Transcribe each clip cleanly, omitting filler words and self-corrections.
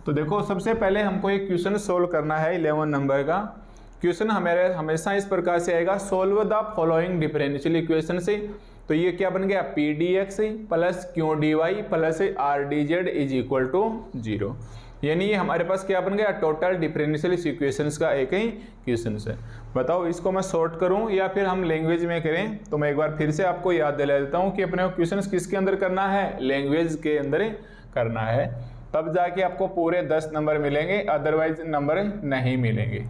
तो देखो सबसे पहले हमको एक क्वेश्चन सोल्व करना है 11 नंबर का। क्वेश्चन हमारे हमेशा इस प्रकार से आएगा, solve the following differential equation से। तो ये क्या बन गया, p D x plus Q D Y plus R D Z is equal to 0। यानी ये हमारे पास क्या बन गया, टोटल डिफरेंशियल इक्वेशंस का एक ही क्वेश्चन है। बताओ इसको मैं शॉर्ट करूं या फिर हम लैंग्वेज में करें। तो मैं एक बार फिर से आपको याद दिला देता हूं कि अपने क्वेश्चन किसके अंदर करना है, लैंग्वेज के अंदर करना है, तब जाके आपको पूरे 10 नंबर मिलेंगे, अदरवाइज नंबर नहीं मिलेंगे।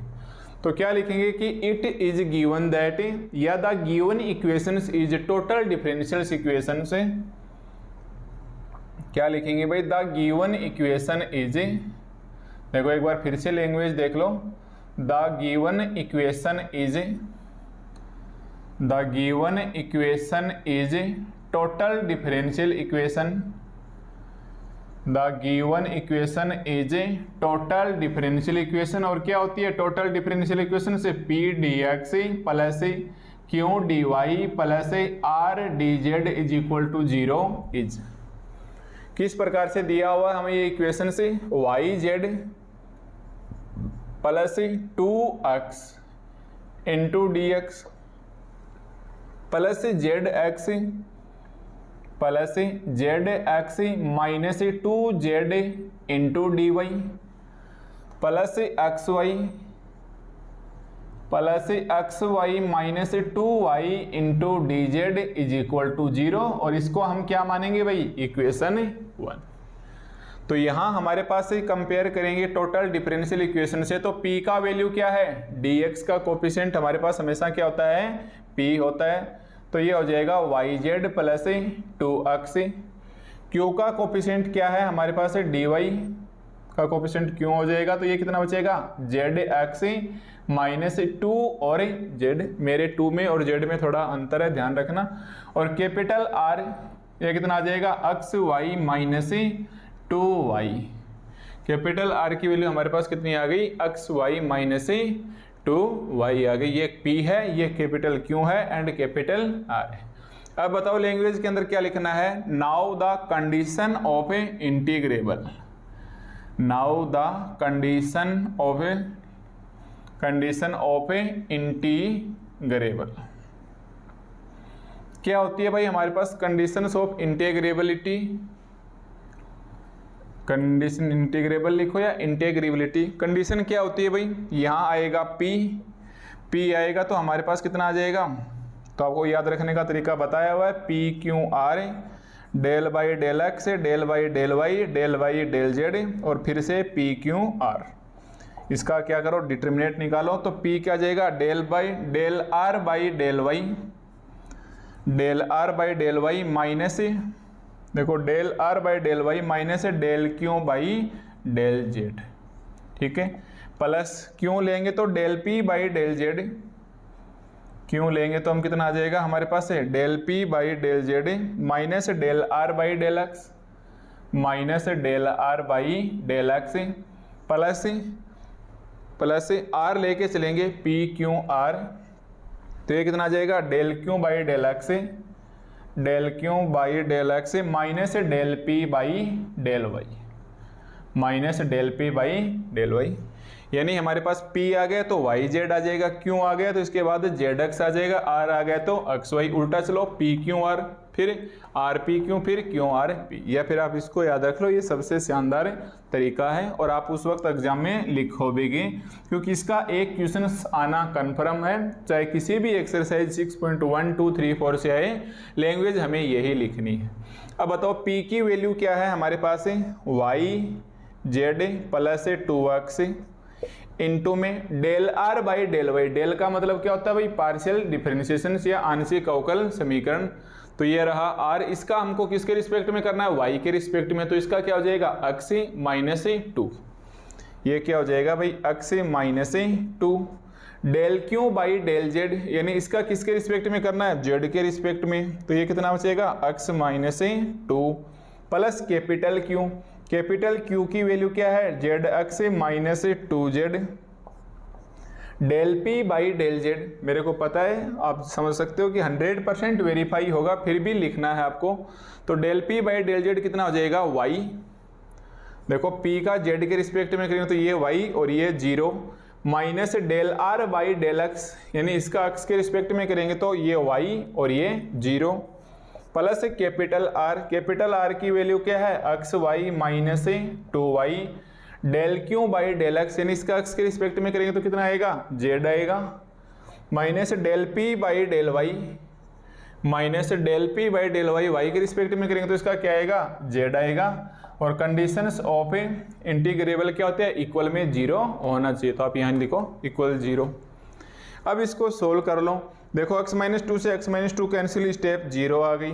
तो क्या लिखेंगे कि इट इज गिवन दैट या the given equations is total differential equations. क्या लिखेंगे भाई, द गिवन इक्वेशन इज, देखो एक बार फिर से लैंग्वेज देख लो, the given equation is, the given equation is total differential equation, the given equation is total differential equation. और क्या होती है टोटल डिफरेंशियल इक्वेशन से, P D x plus Q D Y plus R D Z is equal to 0 is. किस प्रकार से दिया हुआ हमें ये इक्वेशन से, Y Z plus 2x into D x plus Z X plus Z x minus 2z into D Y plus x y minus 2y into D Z is equal to 0। और इसको हम क्या मानेंगे भाई, इक्वेशन 1। तो यहां हमारे पास से कंपेयर करेंगे टोटल डिफरेंशियल इक्वेशन से। तो p का वैल्यू क्या है, dx का कोफिशिएंट हमारे पास हमेशा क्या होता है, p होता है। तो ये हो जाएगा y Z plus 2x। q का कोफिशिएंट क्या है हमारे पास, dy का कोफिशिएंट क्यों हो जाएगा, तो ये कितना बचेगा, जेड एक्स माइनस 2 और z, मेरे 2 में और z में थोड़ा अंतर है ध्यान रखना। और कैपिटल R ये कितना आ जाएगा, x y minus 2y। Capital R की वैल्यू हमारे पास कितनी आ गई, एक्स वाई माइनस 2y आ गई। ये P है, ये कैपिटल Q है एंड कैपिटल R है। अब बताओ लैंग्वेज के अंदर क्या लिखना है, now the condition of a integrable, now the condition of a integrable. क्या होती है भाई हमारे पास conditions of integrability, condition integrable लिखो या इंटीग्रेबिलिटी। कंडीशन क्या होती है भाई, यहाँ आएगा P आएगा तो हमारे पास कितना आ जाएगा, तो आपको याद रखने का तरीका बताया हुआ है, P q R del by del x del by del Y del by del z और फिर से P क्यू R। इसका क्या करो, डिटर्मिनेंट निकालो। तो P क्या जाएगा, del R by del Y, del R by del Y minus, देखो del R by del Y minus del Q by del Z, ठीक है। प्लस क्यों लेंगे तो del P by del Z, क्यों लेंगे तो हम कितना आ जाएगा हमारे पास है, del P by del Z minus del R by del x minus del R by del x plus R लेके चलेंगे P क्यू R। तो ये कितना आ जाएगा, del Q by del x, del Q by del x minus del P by del Y, minus del P by del y. यानी हमारे पास P आ गया तो वाई जेड आ जाएगा, Q आ गया तो इसके बाद जेड एक्स आ जाएगा, R आ गया तो एक्स वाई। उल्टा चलो, P क्यू R फिर R P क्यू फिर क्यू R P, या फिर आप इसको याद रख लो, ये सबसे शानदार तरीका है और आप उस वक्त एग्जाम में लिखो भी, क्योंकि इसका एक क्वेश्चन आना कन्फर्म है, चाहे किसी भी एक्सरसाइज 6.1, 2, 3, 4 से आए, लैंग्वेज हमें यही लिखनी है। अब बताओ P की वैल्यू क्या है हमारे पास, Y Z plus 2x into में del R by del Y. Del का मतलब क्या होता है भाई, पार्शियल डिफरेंशिएशन या आंशिक अवकल समीकरण। तो ये रहा R, इसका हमको किसके रिस्पेक्ट में करना है, y के रिस्पेक्ट में। तो इसका क्या हो जाएगा, x माइनस 2, ये क्या हो जाएगा भाई, x minus 2। Del Q by del z, यानी इसका किसके रिस्पेक्ट में करना है, z के रिस्पेक्ट में। तो ये कितना बचेगा, x minus 2 plus capital Q, capital Q की वैल्यू क्या है, z x minus 2z del P by del z. मेरे को पता है, आप समझ सकते हो कि 100% वेरीफाई होगा, फिर भी लिखना है आपको। तो del P by del z कितना हो जाएगा, y देखो p का z के रिस्पेक्ट में करेंगे तो ये y और ये 0 minus del r by del x, यानी इसका अक्स के रिस्पेक्ट में करेंगे तो ये y और ये 0 प्लस कैपिटल R की वैल्यू क्या है x y minus 2y del Q by del x, यानी इसका अक्स के रिस्पेक्ट में करेंगे तो कितना आएगा z आएगा, minus del p by del y, minus del p by del y, y के रिस्पेक्ट में करेंगे तो इसका क्या आएगा z आएगा। और कंडीशंस ऑफ इंटीग्रेबल क्या होते हैं इक्वल में 0 होना चाहिए, तो आप यहाँ लिखो इक्वल 0। अब इसको सोल्व कर लो, देखो x माइनस 2 से x माइनस 2 कैंसिल, स्टेप 0 आ गई,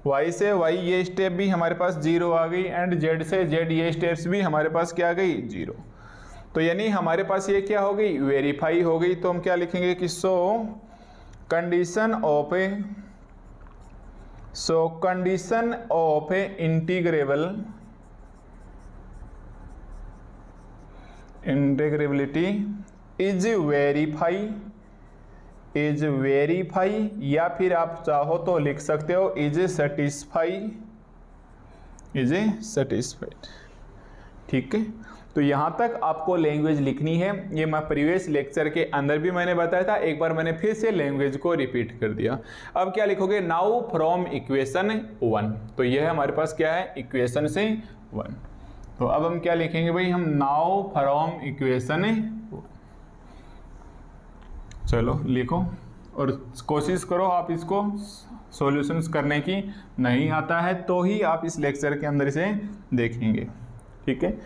y से y ये स्टेप भी हमारे पास 0 आ गई, एंड z से z ये स्टेप्स भी हमारे पास क्या आ गई 0। तो यानी हमारे पास ये क्या हो गई वेरीफाई हो गई। तो हम क्या लिखेंगे कि condition of integrability is verify, या फिर आप चाहो तो लिख सकते हो इज सेटिस्फाइड। ठीक है, तो यहाँ तक आपको लैंग्वेज लिखनी है। ये मैं प्रीवियस लेक्चर के अंदर भी मैंने बताया था, एक बार मैंने फिर से लैंग्वेज को रिपीट कर दिया। अब क्या लिखोगे नाउ फ्रॉम इक्वेशन 1, तो यह हमारे पास क्या है इक्वेशन से 1। तो अब हम क्या लिखेंगे भाई, हम नाउ फ्रॉम इक्वेशन 1, चलो लिखो और कोशिश करो आप इसको सॉल्यूशंस करने की, नहीं आता है तो ही आप इस लेक्चर के अंदर से देखेंगे। ठीक है,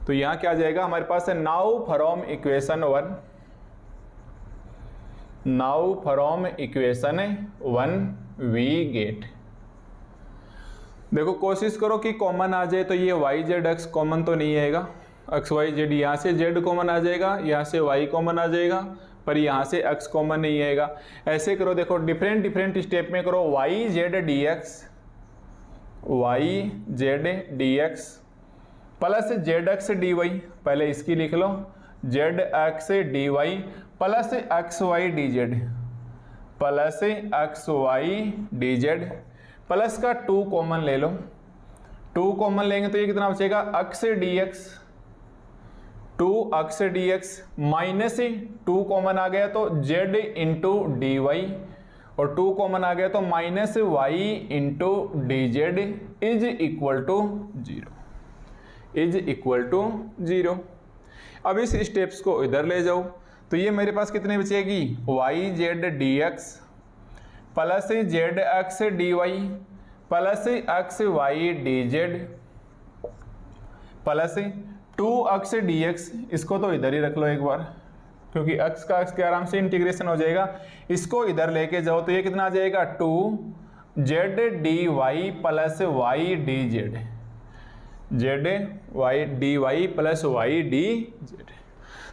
तो यहाँ क्या आ जाएगा हमारे पास है now from equation 1 we get. देखो कोशिश करो कि कॉमन आ जाए, तो ये y z x कॉमन तो नहीं आएगा, x y z यहाँ से z कॉमन आ जाएगा, यहाँ से y कॉमन आ जाएगा, पर यहाँ से x कॉमन नहीं आएगा। ऐसे करो, देखो डिफरेंट स्टेप में करो y z dx plus Z x D Y, पहले इसकी लिख लो Z x D Y plus x Y D Z, plus x Y D Z, plus का 2 कॉमन ले लो, 2 कॉमन लेंगे तो ये कितना बचेगा X D X, 2 x D x minus 2 common आ गया तो जेड इंटू डी वाई, और 2 कॉमन आ गया तो minus y into D Z is equal to 0। अब इस स्टेप्स को इधर ले जाओ, तो ये मेरे पास कितने बचेगी y z D x plus Z x D Y plus x Y D Z plus 2 x D x, इसको तो इधर ही रख लो एक बार, क्योंकि एक्स का एक्स के आराम से इंटीग्रेशन हो जाएगा। इसको इधर लेके जाओ तो ये कितना आ जाएगा 2 z D Y plus Y D z, z Y D Y plus Y D z.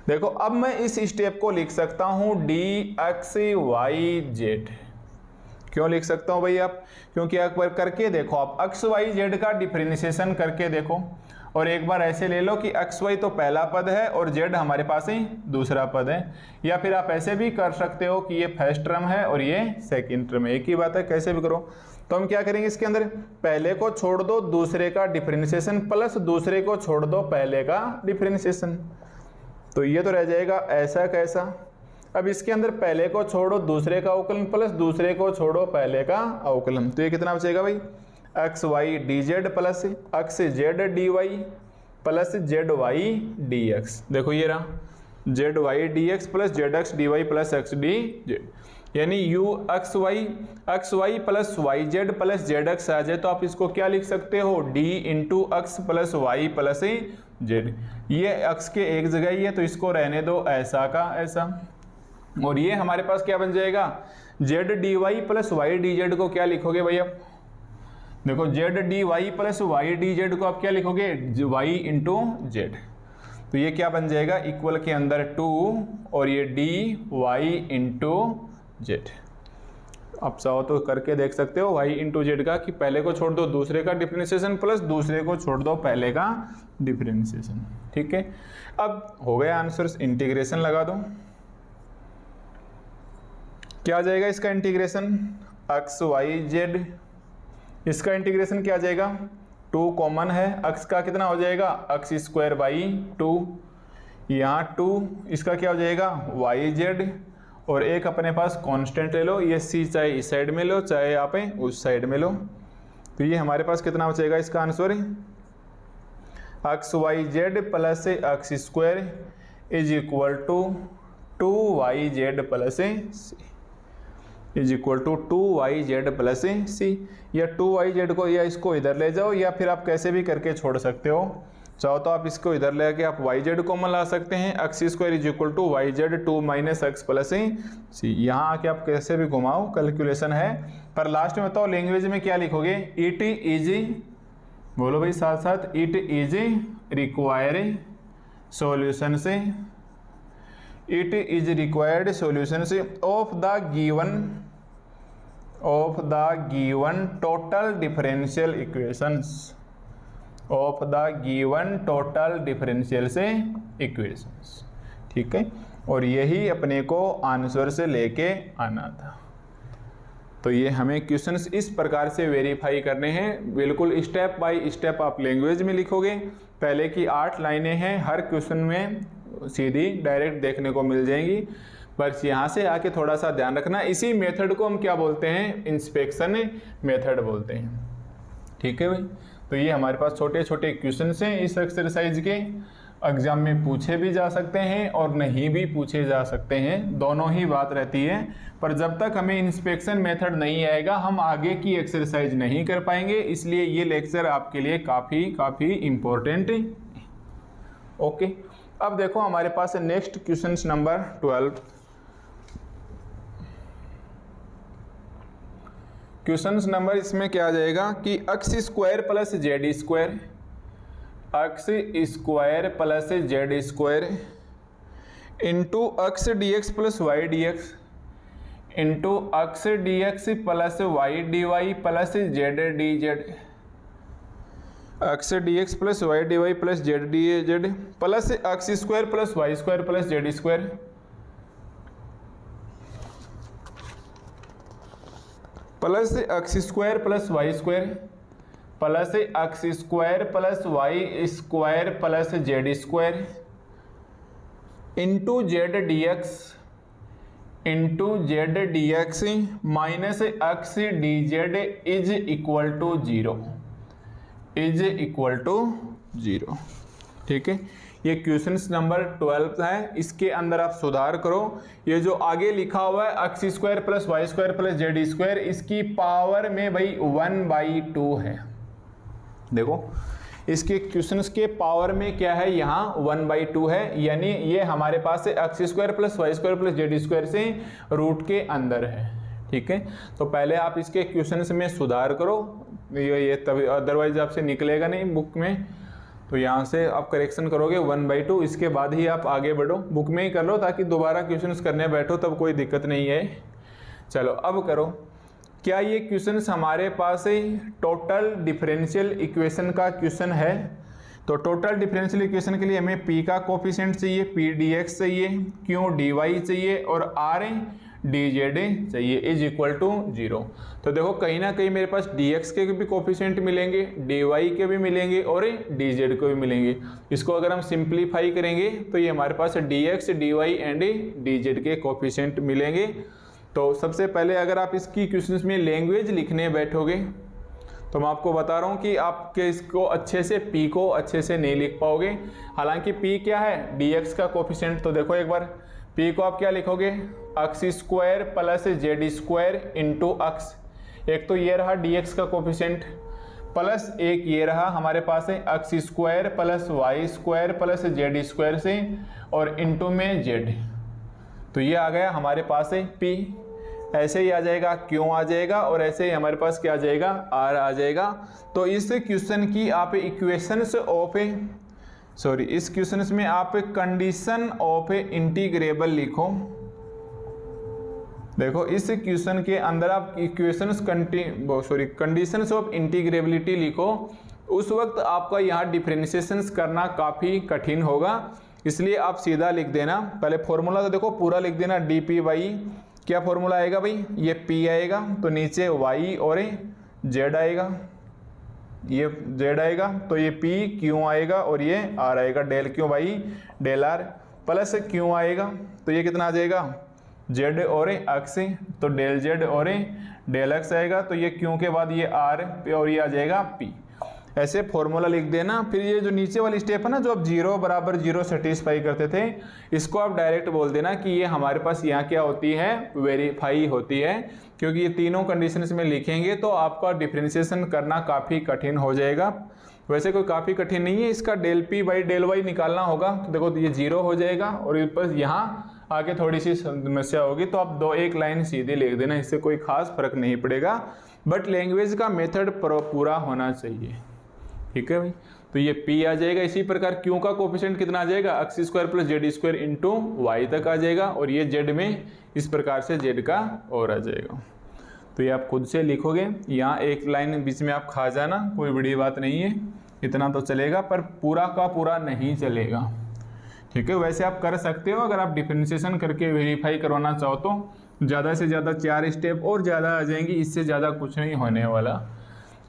देखो अब मैं इस स्टेप को लिख सकता हूं डी एक्स वाई जेड। क्यों लिख सकता हूं भाई आप, क्योंकि एक बार करके देखो, आप एक्स वाई जेड का डिफरेंशिएशन करके देखो, और एक बार ऐसे ले लो कि एक्स वाई तो पहला पद है और जेड हमारे पास ही दूसरा पद है, या फिर आप ऐसे भी कर सकते हो कि ये फर्स्ट टर्म है और ये सेकंड टर्म है, एक ही बात है, कैसे भी करो। तो हम क्या करेंगे, इसके अंदर पहले को छोड़ दो दूसरे का डिफरेंशिएशन प्लस दूसरे को छोड़ दो पहले का डिफरेंशिएशन, तो ये तो रह जाएगा ऐसा कैसा। अब इसके अंदर पहले को छोड़ो दूसरे का अवकलन प्लस दूसरे को छोड़ो पहले का अवकलन, तो ये कितना बचेगा भाई X Y D Z plus X Z D Y plus Z Y D X. देखो ये रहा Z Y D x plus Z x D Y plus X D Z, यानी U X Y plus Y Z plus Z X आ जाए तो आप इसको क्या लिख सकते हो D into X plus Y plus Z. ये एक्स के एक जगह ही है तो इसको रहने दो ऐसा का ऐसा, और ये हमारे पास क्या बन जाएगा z D Y plus Y D z को क्या लिखोगे भैया, देखो z D Y plus Y D z को आप क्या लिखोगे वाई इंटू जेड, तो ये क्या बन जाएगा इक्वल के अंदर 2 और ये डी वाई इंटू जेड। आप चाहो तो करके देख सकते हो वाई इंटू जेड का, कि पहले को छोड़ दो दूसरे का डिफरेंशिएशन प्लस दूसरे को छोड़ दो पहले का डिफरेंशिएशन। ठीक है, अब हो गया आंसर, इंटीग्रेशन लगा दो। क्या आ जाएगा इसका इंटीग्रेशन एक्स वाई जेड, इसका इंटीग्रेशन क्या आ जाएगा 2 कॉमन है, अक्स का कितना हो जाएगा अक्स स्क्वायर बाई 2, यहाँ 2 इसका क्या हो जाएगा वाई जेड, और एक अपने पास कांस्टेंट ले लो, ये सी चाहे इस साइड में लो चाहे आप उस साइड में लो, तो ये हमारे पास कितना बचेगा इसका answer X Y Z plus X square is equal to 2yz plus C is equal to 2yz plus C. या 2yz को या इसको इधर ले जाओ, या फिर आप कैसे भी करके छोड़ सकते हो, चाहो तो आप इसको इधर ले आके आप yz कॉमन ला सकते हैं, X square is equal to yz 2 minus X plus C. यहाँ आके आप कैसे भी घुमाओ कैलकुलेशन है, पर लास्ट में बताओ लैंग्वेज में क्या लिखोगे, इट इज, बोलो भाई साथ साथ, इट इज रिक्वायर्ड सॉल्यूशन से, इट इज रिक्वायर्ड सॉल्यूशन से of the given total differential equations, of the given total differential से इक्वेशंस, ठीक है। और यही अपने को आंसर से लेके आना था। तो ये हमें क्वेश्चंस इस प्रकार से वेरीफाई करने हैं, बिल्कुल स्टेप बाय स्टेप आप लैंग्वेज में लिखोगे। पहले की 8 लाइनें हैं, हर क्वेश्चन में सीधी डायरेक्ट देखने को मिल जाएंगी, बस यहाँ से आके थोड़ा सा ध्यान रखना। इसी मेथड को हम क्या बोलते हैं, इंस्पेक्शन मेथड बोलते हैं, ठीक है भाई। तो ये हमारे पास छोटे छोटे क्वेश्चंस हैं इस एक्सरसाइज के, एग्जाम में पूछे भी जा सकते हैं और नहीं भी पूछे जा सकते हैं, दोनों ही बात रहती है। पर जब तक हमें इंस्पेक्शन मेथड नहीं आएगा हम आगे की एक्सरसाइज नहीं कर पाएंगे, इसलिए ये लेक्चर आपके लिए काफ़ी इम्पोर्टेंट है। ओके, अब देखो हमारे पास next question number 12। Question number इसमें क्या आ जाएगा कि X square plus Z square, X square plus Z square into X D x plus Y D X into X D x plus Y D Y plus Z D Z, x D x plus Y D Y plus Z D Z plus x square plus Y square plus Z square, plus x square plus Y square plus x square plus Y square plus Z square into z D x minus x D Z is equal to 0, is equal to 0, ठीक है। ये question number 12 है, इसके अंदर आप सुधार करो। ये जो आगे लिखा हुआ है x square plus Y square plus Z square, इसकी पावर में भाई 1/2 है। देखो इसके क्वेश्चंस के पावर में क्या है, यहाँ 1/2 है, यानी ये हमारे पास है x square plus Y square plus Z square से रूट के अंदर है, ठीक है। तो पहले आप इसके क्वेश्चंस में सुधार करो, ये तभी, अदरवाइज आपसे निकलेगा नहीं बुक में। तो यहाँ से आप करेक्शन करोगे 1/2, इसके बाद ही आप आगे बढ़ो, बुक में ही कर लो ताकि दोबारा क्वेश्चंस करने बैठो तब कोई दिक्कत नहीं है। चलो अब करो, क्या ये क्वेश्चन हमारे पास टोटल डिफरेंशियल इक्वेशन का क्वेश्चन है। तो टोटल डिफरेंशियल इक्वेशन के लिए हमें p का कोफिशिएंट चाहिए, p dx चाहिए, q dy चाहिए और r dz चाहिए, इज इक्वल टू 0। तो देखो कहीं ना कहीं मेरे पास dx के भी कोफिशिएंट मिलेंगे, dy के भी मिलेंगे और dz को भी मिलेंगे। इसको अगर हम सिंप्लीफाई करेंगे तो ये हमारे पास dx dy एंड dz के कोफिशिएंट मिलेंगे। तो सबसे पहले अगर आप इसकी क्वेश्चंस में लैंग्वेज लिखने बैठोगे तो मैं आपको बता रहा हूँ कि आपके इसको अच्छे से p को अच्छे से नहीं लिख पाओगे। हालांकि p क्या है, dx का कोफिशिएंट। तो देखो एक बार p को आप क्या लिखोगे, x square plus Z square into x, एक तो ये रहा dx का कोफिशिएंट, प्लस एक ये रहा हमारे पास है x square plus Y square plus Z square से और इंटू में z। तो ये आ गया हमारे पास है p, ऐसे ही आ जाएगा q आ जाएगा और ऐसे ही हमारे पास क्या आ जाएगा, r आ जाएगा। तो इस क्वेश्चन की आप इक्वेशंस ऑफ इस क्वेश्चन में आप कंडीशन ऑफ इंटीग्रेबल लिखो। देखो इस क्वेश्चन के अंदर आप इक्वेशंस कंडीशंस ऑफ इंटीग्रेबिलिटी लिखो। उस वक्त आपका यहाँ डिफरेंशिएशंस करना काफ़ी कठिन होगा, इसलिए आप सीधा लिख देना। पहले फॉर्मूला तो देखो पूरा लिख देना, dp/, क्या फॉर्मूला आएगा भाई, ये p आएगा तो नीचे y और z आएगा, ये z आएगा तो ये p q आएगा और ये r आएगा, del q by del r, plus q आएगा तो ये कितना आ जाएगा z और x, तो डेल z और डेल x आएगा, तो ये q के बाद ये r और ये आ जाएगा p। ऐसे फॉर्मूला लिख देना। फिर ये जो नीचे वाली स्टेप है ना, जो आप 0 बराबर 0 सेटिस्फाई करते थे, इसको आप डायरेक्ट बोल देना कि ये हमारे पास यहाँ क्या होती है, वेरीफाई होती है, क्योंकि ये तीनों कंडीशंस में लिखेंगे तो आपका डिफरेंशिएशन करना काफ़ी कठिन हो जाएगा। वैसे कोई काफ़ी कठिन नहीं है, इसका del p by del y निकालना होगा, तो देखो ये 0 हो जाएगा और बस यहाँ आगे थोड़ी सी समस्या होगी, तो आप एक लाइन सीधी लिख देना, इससे कोई खास फर्क नहीं पड़ेगा, बट लैंग्वेज का मेथड पूरा होना चाहिए। ठीक है भाई, तो ये p आ जाएगा। इसी प्रकार q का कोफिशिएंट कितना आ जाएगा, x square plus Z square into y तक आ जाएगा, और ये z में इस प्रकार से z का और आ जाएगा। तो ये आप खुद से लिखोगे, यहाँ एक लाइन बीच में आप खा जाना, कोई बड़ी बात नहीं है, इतना तो चलेगा, पर पूरा का पूरा नहीं चलेगा। ठीक है, वैसे आप कर सकते हो, अगर आप डिफरेंशिएशन करके वेरीफाई करवाना चाहो तो ज़्यादा से ज़्यादा 4 स्टेप और ज़्यादा आ जाएंगी, इससे ज़्यादा कुछ नहीं होने वाला।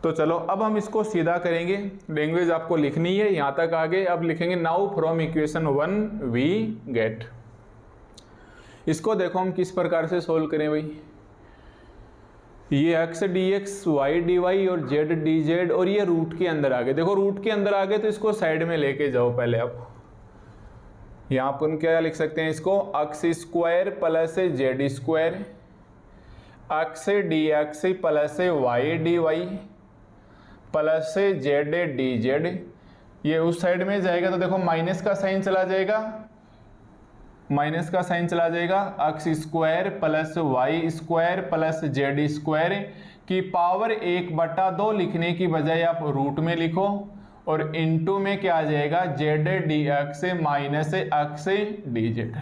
तो चलो अब हम इसको सीधा करेंगे, लैंग्वेज आपको लिखनी है यहाँ तक आगे। अब लिखेंगे now from equation 1 we get. इसको देखो हम किस प्रकार से सोल्व करें भाई। ये x dx, y dy और z dz, और ये रूट के अंदर आ गए। देखो रूट के अंदर आ गए तो इसको साइड में लेके जाओ पहले। आप यहाँ पर क्या लिख सकते हैं, इसको x square plus Z square, x dx plus y dy plus Z D Z, ये उस साइड में जाएगा तो देखो माइनस का साइन चला जाएगा, माइनस का साइन चला जाएगा, x square plus Y square plus Z square की पावर 1/2 लिखने की बजाय आप रूट में लिखो, और इनटू में क्या आ जाएगा, z D x minus x D Z,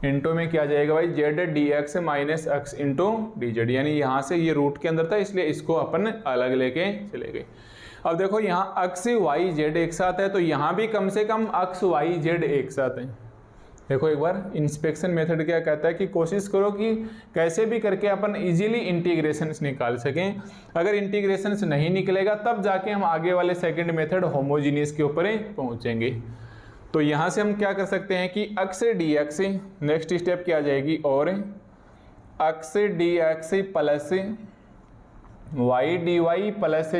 into में क्या जाएगा भाई, Z D x minus x into D Z. यानी यहाँ से ये रूट के अंदर था, इसलिए इसको अपन अलग लेके चले गए। अब देखो यहाँ एक्स वाई जेड एक साथ है, तो यहाँ भी कम से कम एक्स वाई जेड एक साथ है। देखो एक बार इंस्पेक्शन मेथड क्या कहता है कि कोशिश करो कि कैसे भी करके अपन इजीली इंटीग्रेशंस निकाल सकें। अगर इंटीग्रेशंस नहीं निकलेगा तब जाके हम आगे वाले सेकंड मेथड होमोजीनियस के ऊपर पहुँचेंगे। तो यहाँ से हम क्या कर सकते हैं कि x dx, नेक्स्ट स्टेप क्या आ जाएगी, और x dx plus y dy plus z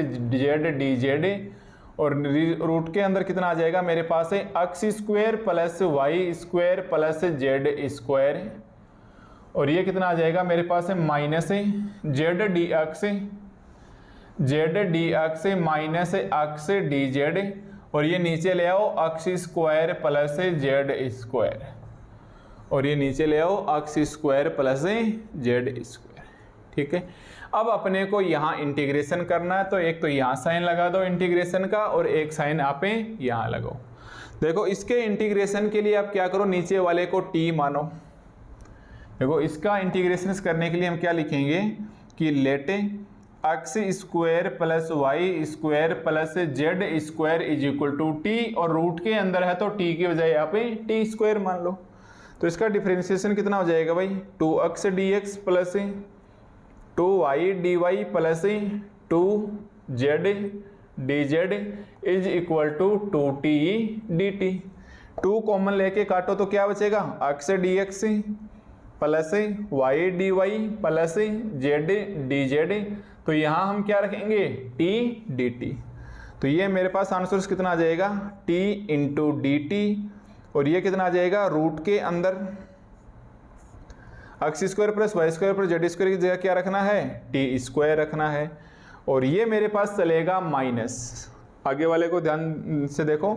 dz, और रूट के अंदर कितना आ जाएगा मेरे पास है, x square plus y square plus z square, और ये कितना आ जाएगा मेरे पास है minus z dx minus x dz, और ये नीचे ले आओ x square plus Z square, और ये नीचे ले आओ x square plus Z square. ठीक है, अब अपने को यहाँ इंटीग्रेशन करना है, तो एक तो यहाँ साइन लगा दो इंटीग्रेशन का, और एक साइन आप यहाँ लगाओ। देखो इसके इंटीग्रेशन के लिए आप क्या करो, नीचे वाले को t मानो। देखो इसका इंटीग्रेशन करने के लिए हम क्या लिखेंगे कि let x square plus Y square plus Z square is equal to t, और रूट के अंदर है तो टी की बजाय आप टी स्क्वायर मान लो। तो इसका डिफरेंशिएशन कितना हो जाएगा भाई, 2x dx plus 2y dy plus 2z dz is equal to 2t dt। 2 common लेके काटो तो क्या बचेगा, x dx plus y dy plus z dz, तो यहाँ हम क्या रखेंगे t dt। तो ये मेरे पास आंसर कितना आ जाएगा, t इंटू डी टी, और ये कितना आ जाएगा, रूट के अंदर x square plus Y square plus Z square की जगह क्या रखना है, टी स्क्वायर रखना है, और ये मेरे पास चलेगा माइनस। आगे वाले को ध्यान से देखो,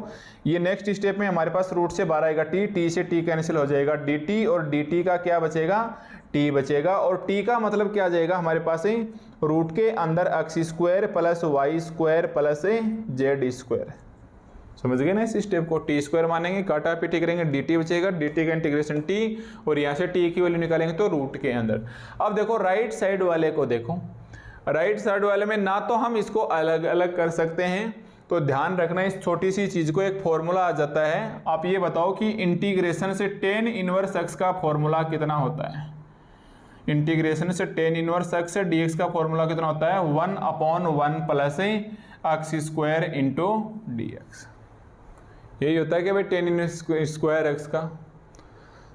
ये नेक्स्ट स्टेप में हमारे पास रूट से 12 आएगा, टी से टी कैंसिल हो जाएगा, dt, और dt का क्या बचेगा, t बचेगा, और t का मतलब क्या आ जाएगा हमारे पास ही, रूट के अंदर x square plus Y square plus Z square. समझ गए ना इस स्टेप को, टी स्क्वायर मानेंगे, काटा पीटी करेंगे, dt बचेगा, dt का इंटीग्रेशन t, और यहाँ से t की वैल्यू निकालेंगे तो रूट के अंदर। अब देखो राइट साइड वाले को देखो, राइट साइड वाले में ना तो हम इसको अलग अलग कर सकते हैं, तो ध्यान रखना इस छोटी सी चीज को, एक फॉर्मूला आ जाता है। आप ये बताओ कि इंटीग्रेशन से tan इनवर्स x का फॉर्मूला कितना होता है, इंटीग्रेशन से tan इनवर्स x से dx का फॉर्मूला कितना होता है, 1/1 plus x square into D x. यही होता है कि भाई टेन इनवर्स स्क्वायर एक्स का।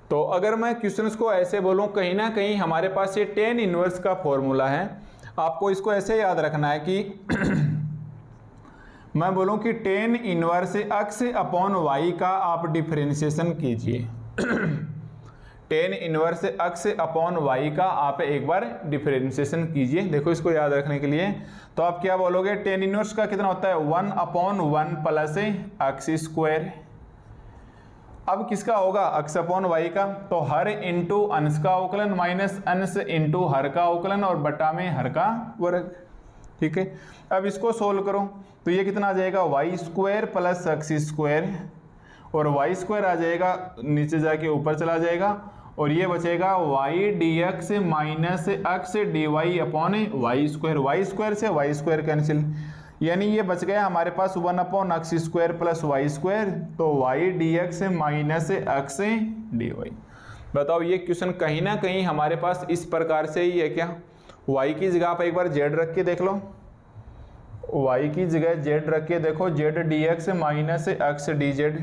तो अगर मैं क्वेश्चंस को ऐसे बोलूं, कहीं ना कहीं हमारे पास ये टेन इनवर्स का फॉर्मूला है। आपको इसको ऐसे याद रखना है कि मैं बोलूं कि tan inverse x upon y का आप डिफरेंशिएशन कीजिए। Tan inverse x upon y का आप एक बार डिफरेंशिएशन कीजिए। देखो इसको याद रखने के लिए तो आप क्या बोलोगे, टेन इनवर्स का कितना होता है 1 अपॉन 1 प्लस एक्स स्क्वायर। अब किसका होगा, एक्स अपॉन वाई का, तो हर इंटू अंश का अवकलन माइनस अंश इंटू हर का अवकलन और बटा में हर का वर्ग। ठीक है, अब इसको सोल्व करो तो ये कितना आ जाएगा Y square plus x square, और वाई स्क्वायर आ जाएगा नीचे जाके ऊपर चला जाएगा, और ये बचेगा Y D x minus x D Y upon Y square से वाई स्क्वायर कैंसिल, यानी ये बच गया हमारे पास 1 upon X square plus Y square, तो Y D x minus x D Y. बताओ ये क्वेश्चन कहीं ना कहीं हमारे पास इस प्रकार से ही है क्या। वाई की जगह आप एक बार जेड रख के देख लो, वाई की जगह जेड रख के देखो, z D x minus x D z,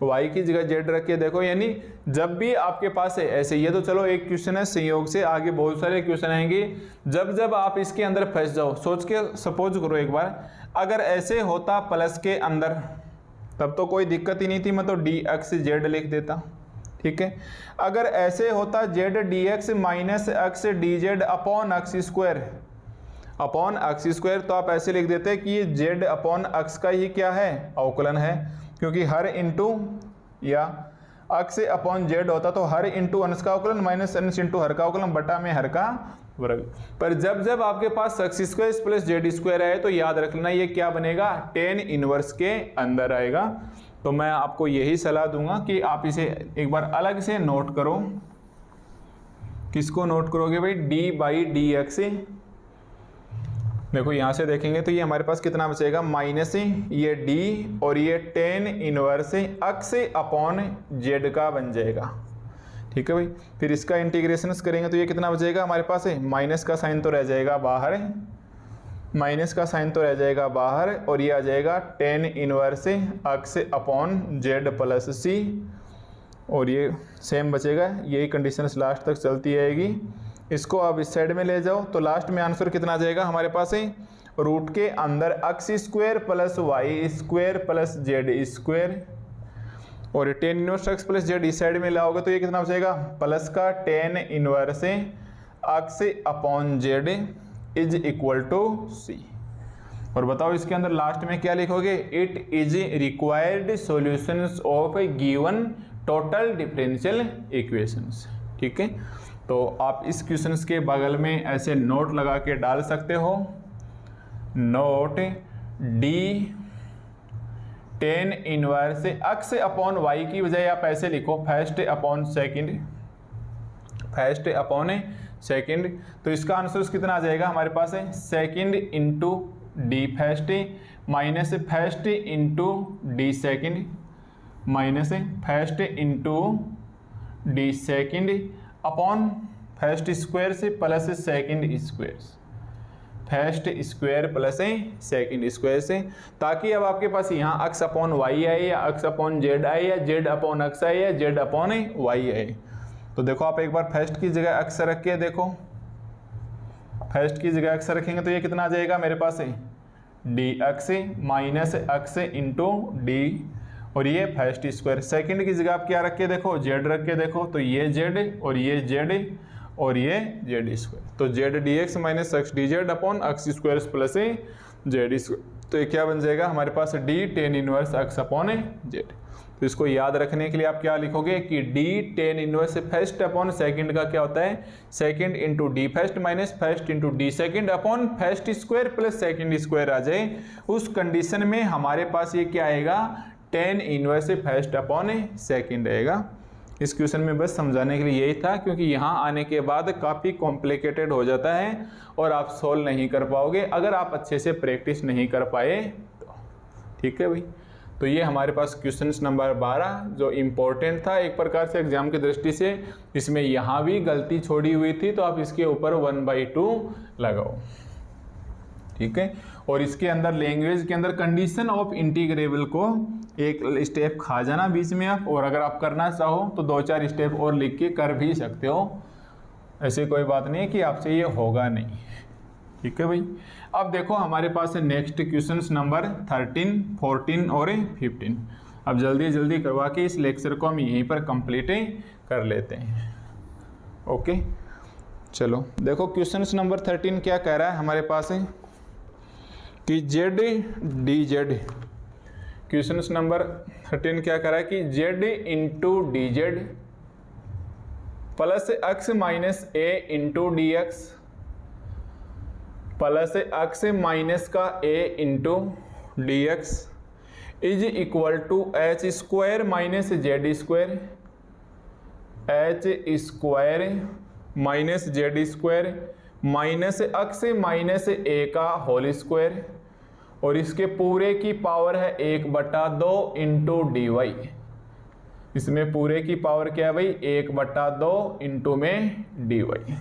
y की जगह जेड रख के देखो। यानी जब भी आपके पास है ऐसे, ये तो चलो एक क्वेश्चन है संयोग से, आगे बहुत सारे क्वेश्चन आएंगे। जब आप इसके अंदर फंस जाओ, सोच के सपोज करो एक बार, अगर ऐसे होता प्लस के अंदर तब तो कोई दिक्कत ही नहीं थी, मैं तो डी एक्स जेड लिख देता। ठीक है, अगर ऐसे होता Z D x minus x D Z upon X square, तो आप ऐसे लिख देते कि ये जेड अपॉन एक्स का ही क्या है अवकलन है, क्योंकि हर इंटू या एक्स अपॉन जेड होता तो हर इंटू अंश का अवकलन माइनस अंश इंटू हर का अवकलन बटा में हर का वर्ग। पर जब आपके पास X square plus Z square आए तो याद रखना ये क्या बनेगा, टेन इनवर्स के अंदर आएगा। तो मैं आपको यही सलाह दूंगा कि आप इसे एक बार अलग से नोट करो। किसको नोट करोगे भाई, डी बाई डी एक्स। देखो यहां से देखेंगे तो ये हमारे पास कितना बचेगा, माइनस ये डी और ये ten inverse x upon Z का बन जाएगा। ठीक है भाई, फिर इसका इंटीग्रेशन करेंगे तो ये कितना बचेगा हमारे पास है, माइनस का साइन तो रह जाएगा बाहर, माइनस का साइन तो रह जाएगा बाहर, और ये आ जाएगा tan inverse x upon Z plus C, और ये सेम बचेगा। यही कंडीशन लास्ट तक चलती रहेगी। इसको आप इस साइड में ले जाओ तो लास्ट में आंसर कितना आ जाएगा हमारे पास है, रूट के अंदर x square plus Y square plus Z square, और tan inverse X plus Z इस साइड में लाओगे तो ये कितना बचेगा, प्लस का tan inverse x upon Z is equal to C. और बताओ इसके अंदर लास्ट में क्या लिखोगे, it is required solutions of given total differential equations. ठीक है, तो आप इस क्वेश्चंस के बगल में ऐसे नोट लगा के डाल सकते हो, note d tan inverse x upon y की बजाय आप ऐसे लिखो फर्स्ट अपॉन सेकंड, तो इसका आंसर कितना आ जाएगा हमारे पास है, second into D first minus first into D second minus first into D second upon first square से plus second square, first square plus second square से, ताकि अब आपके पास यहाँ एक्स अपॉन वाई आए या एक्स अपॉन जेड आए या जेड अपॉन एक्स आए या जेड अपॉन वाई आए। तो देखो आप एक बार फर्स्ट की जगह एक्स रख के देखो, फर्स्ट की जगह एक्स रखेंगे तो ये कितना आ जाएगा मेरे पास है, D x minus x into D, और ये फर्स्ट स्क्वायर। सेकंड की जगह आप क्या रख के देखो, जेड रख के देखो, तो ये जेड और ये जेड और ये जेड स्क्वायर, तो Z D x minus x D Z upon X square plus Z square, तो ये क्या बन जाएगा हमारे पास, D tan inverse x upon Z. तो इसको याद रखने के लिए आप क्या लिखोगे कि D tan inverse first upon second का क्या होता है, second into D first minus first into D second upon first square plus second square आ जाए, उस कंडीशन में हमारे पास ये क्या आएगा, tan inverse first upon second रहेगा। इस क्वेश्चन में बस समझाने के लिए यही था, क्योंकि यहाँ आने के बाद काफ़ी कॉम्प्लिकेटेड हो जाता है और आप सॉल्व नहीं कर पाओगे अगर आप अच्छे से प्रैक्टिस नहीं कर पाए तो। ठीक है भाई, तो ये हमारे पास क्वेश्चन नंबर 12 जो इम्पोर्टेंट था एक प्रकार से एग्जाम की दृष्टि से। इसमें यहाँ भी गलती छोड़ी हुई थी तो आप इसके ऊपर 1/2 लगाओ। ठीक है। और इसके अंदर लैंग्वेज के अंदर कंडीशन ऑफ इंटीग्रेबल को एक स्टेप खा जाना बीच में आप, और अगर आप करना चाहो तो 2-4 स्टेप और लिख के कर भी सकते हो, ऐसी कोई बात नहीं है कि आपसे ये होगा नहीं, ठीक है भाई। अब देखो हमारे पास है नेक्स्ट क्वेश्चन नंबर 13, 14 और 15। अब जल्दी जल्दी करवा के इस लेक्चर को हम यहीं पर कंप्लीट कर लेते हैं। ओके चलो देखो क्वेश्चन नंबर 13 क्या कह रहा है हमारे पास है कि Z D Z, question number 13 क्या कह रहा है कि Z into D Z plus x minus A into D x plus x minus का A into D X is equal to H square minus Z square, H square minus Z square minus X minus ए का whole square, और इसके पूरे की power है 1/2 into D Y. इसमें पूरे की पावर क्या है भाई 1/2 इंटू में d y.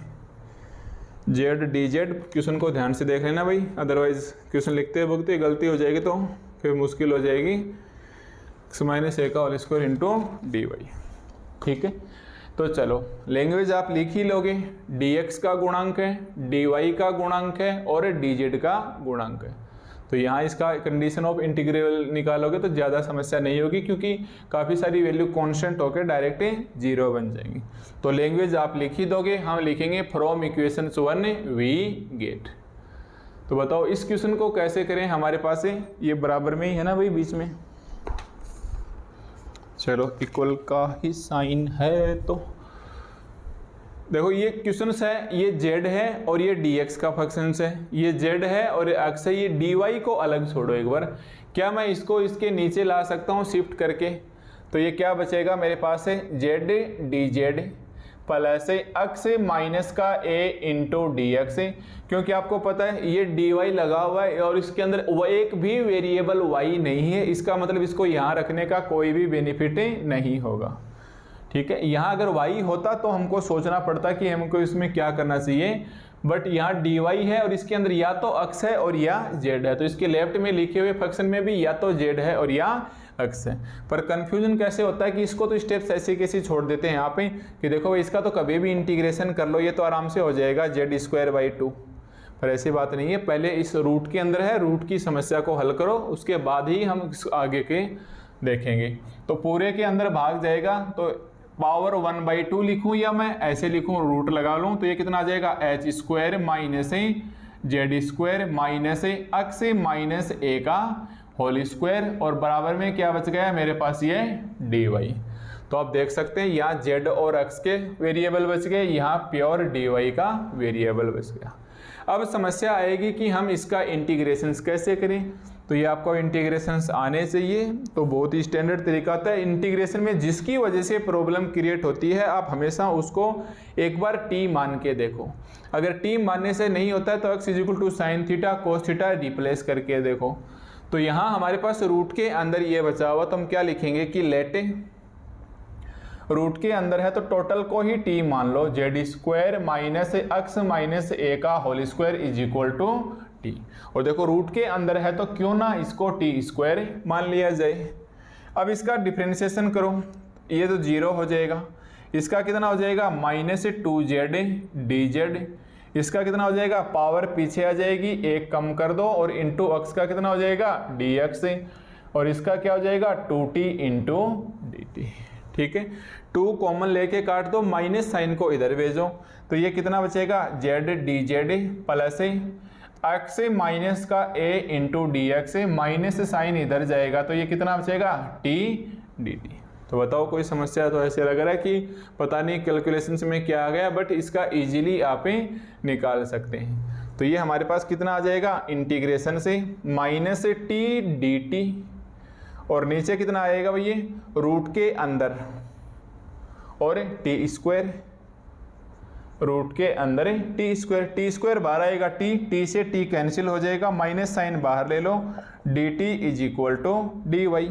Z D Z question को ध्यान से देख लेना भाई, अदरवाइज क्वेश्चन लिखते भुगते गलती हो जाएगी तो फिर मुश्किल हो जाएगी। एक्स माइनस ए का whole square into D y, ठीक है। तो चलो लैंग्वेज आप लिख ही लोगे, डी एक्स का गुणांक है, डी वाई का गुणांक है और डी जेड का गुणांक है। तो यहाँ इसका कंडीशन ऑफ इंटीग्रेबल निकालोगे तो ज़्यादा समस्या नहीं होगी, क्योंकि काफ़ी सारी वैल्यू कांस्टेंट होकर डायरेक्ट 0 बन जाएंगी। तो लैंग्वेज आप लिख ही दोगे, हम लिखेंगे फ्रॉम इक्वेशन 1 वी गेट। तो बताओ इस क्वेश्चन को कैसे करें, हमारे पास है ये बराबर में ही है ना भाई बीच में, चलो इक्वल का ही साइन है। तो देखो ये क्वेश्चन है, ये z है और ये dx का फंक्शन है, ये z है और x है, ये dy को अलग छोड़ो एक बार। क्या मैं इसको इसके नीचे ला सकता हूँ शिफ्ट करके? तो ये क्या बचेगा मेरे पास है z dz plus x minus का a इंटू डी एक्स, क्योंकि आपको पता है ये dy लगा हुआ है और इसके अंदर वो एक भी वेरिएबल y नहीं है, इसका मतलब इसको यहाँ रखने का कोई भी बेनिफिट नहीं होगा, ठीक है। यहाँ अगर y होता तो हमको सोचना पड़ता कि हमको इसमें क्या करना चाहिए, बट यहाँ dy है और इसके अंदर या तो x है और या z है, तो इसके लेफ्ट में लिखे हुए फंक्शन में भी या तो z है और या x है। पर कंफ्यूजन कैसे होता है कि इसको तो स्टेप्स ऐसे कैसे छोड़ देते हैं यहाँ पे कि देखो भाई इसका तो कभी भी इंटीग्रेशन कर लो, ये तो आराम से हो जाएगा z²/2, पर ऐसी बात नहीं है। पहले इस रूट के अंदर है, रूट की समस्या को हल करो, उसके बाद ही हम आगे के देखेंगे। तो पूरे के अंदर भाग जाएगा, तो पावर 1/2 लिखूं या मैं ऐसे लिखूं रूट लगा लूं, तो ये कितना आ जाएगा h² minus z² minus x minus a का होल स्क्वायर, और बराबर में क्या बच गया मेरे पास ये dy। तो आप देख सकते हैं यहाँ z और x के वेरिएबल बच गए, यहाँ प्योर dy का वेरिएबल बच गया। अब समस्या आएगी कि हम इसका इंटीग्रेशंस कैसे करें, तो ये आपको इंटीग्रेशंस आने चाहिए। तो बहुत ही स्टैंडर्ड तरीका होता है इंटीग्रेशन में, जिसकी वजह से प्रॉब्लम क्रिएट होती है आप हमेशा उसको एक बार t मान के देखो। अगर t मानने से नहीं होता है तो x = sin theta cos theta replace करके देखो। तो यहाँ हमारे पास रूट के अंदर ये बचा हुआ, तो हम क्या लिखेंगे कि लेट रूट के अंदर है तो टोटल को ही t मान लो, z² minus x minus a का होल स्क्वायर = t। और देखो रूट के अंदर है तो क्यों ना इसको t² मान लिया जाए। अब इसका डिफरेंशिएशन करो, ये तो 0 हो जाएगा, इसका कितना हो जाएगा -2z dz, इसका कितना हो जाएगा पावर पीछे आ जाएगी, एक कम कर दो, और इंटू x का कितना हो जाएगा dx, और इसका क्या हो जाएगा 2t इंटू dt, ठीक है। 2 कॉमन लेके काट दो, माइनस साइन को इधर भेजो, तो ये कितना बचेगा z dz plus x minus का a into D x, minus sign इधर जाएगा, तो ये कितना बचेगा t dt। तो बताओ कोई समस्या? तो ऐसे लग रहा है कि पता नहीं कैलकुलेशंस में क्या आ गया, बट इसका इजीली आप निकाल सकते हैं। तो ये हमारे पास कितना आ जाएगा इंटीग्रेशन से -t dt, और नीचे कितना आएगा भैया रूट के अंदर और t², रूट के अंदर t² बाहर आएगा, t से t कैंसिल हो जाएगा, माइनस साइन बाहर ले लो, dt = dy।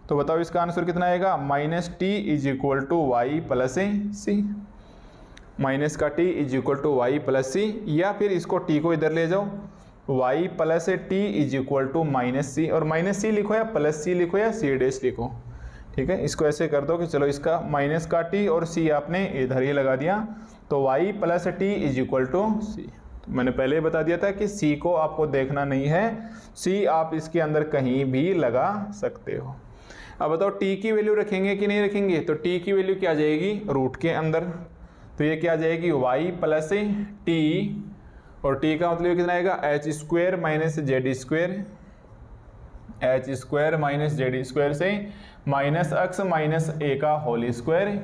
तो बताओ इसका आंसर कितना आएगा -t = y plus c, minus का t = y प्लस c, या फिर इसको t को इधर ले जाओ y plus T is equal to minus C, और माइनस सी लिखो या प्लस सी लिखो या सी डैश लिखो, ठीक है। इसको ऐसे कर दो कि चलो इसका माइनस का टी और सी आपने इधर ही लगा दिया, तो y plus T is equal to C. मैंने पहले ही बता दिया था कि सी को आपको देखना नहीं है, सी आप इसके अंदर कहीं भी लगा सकते हो। अब बताओ टी की वैल्यू रखेंगे कि नहीं रखेंगे, तो टी की वैल्यू क्या आ जाएगी रूट के अंदर, तो ये क्या आ जाएगी y प्लस टी, और टी का मतलब कितना आएगा H square minus Z square, H square minus Z square से माइनस एक्स माइनस ए का whole square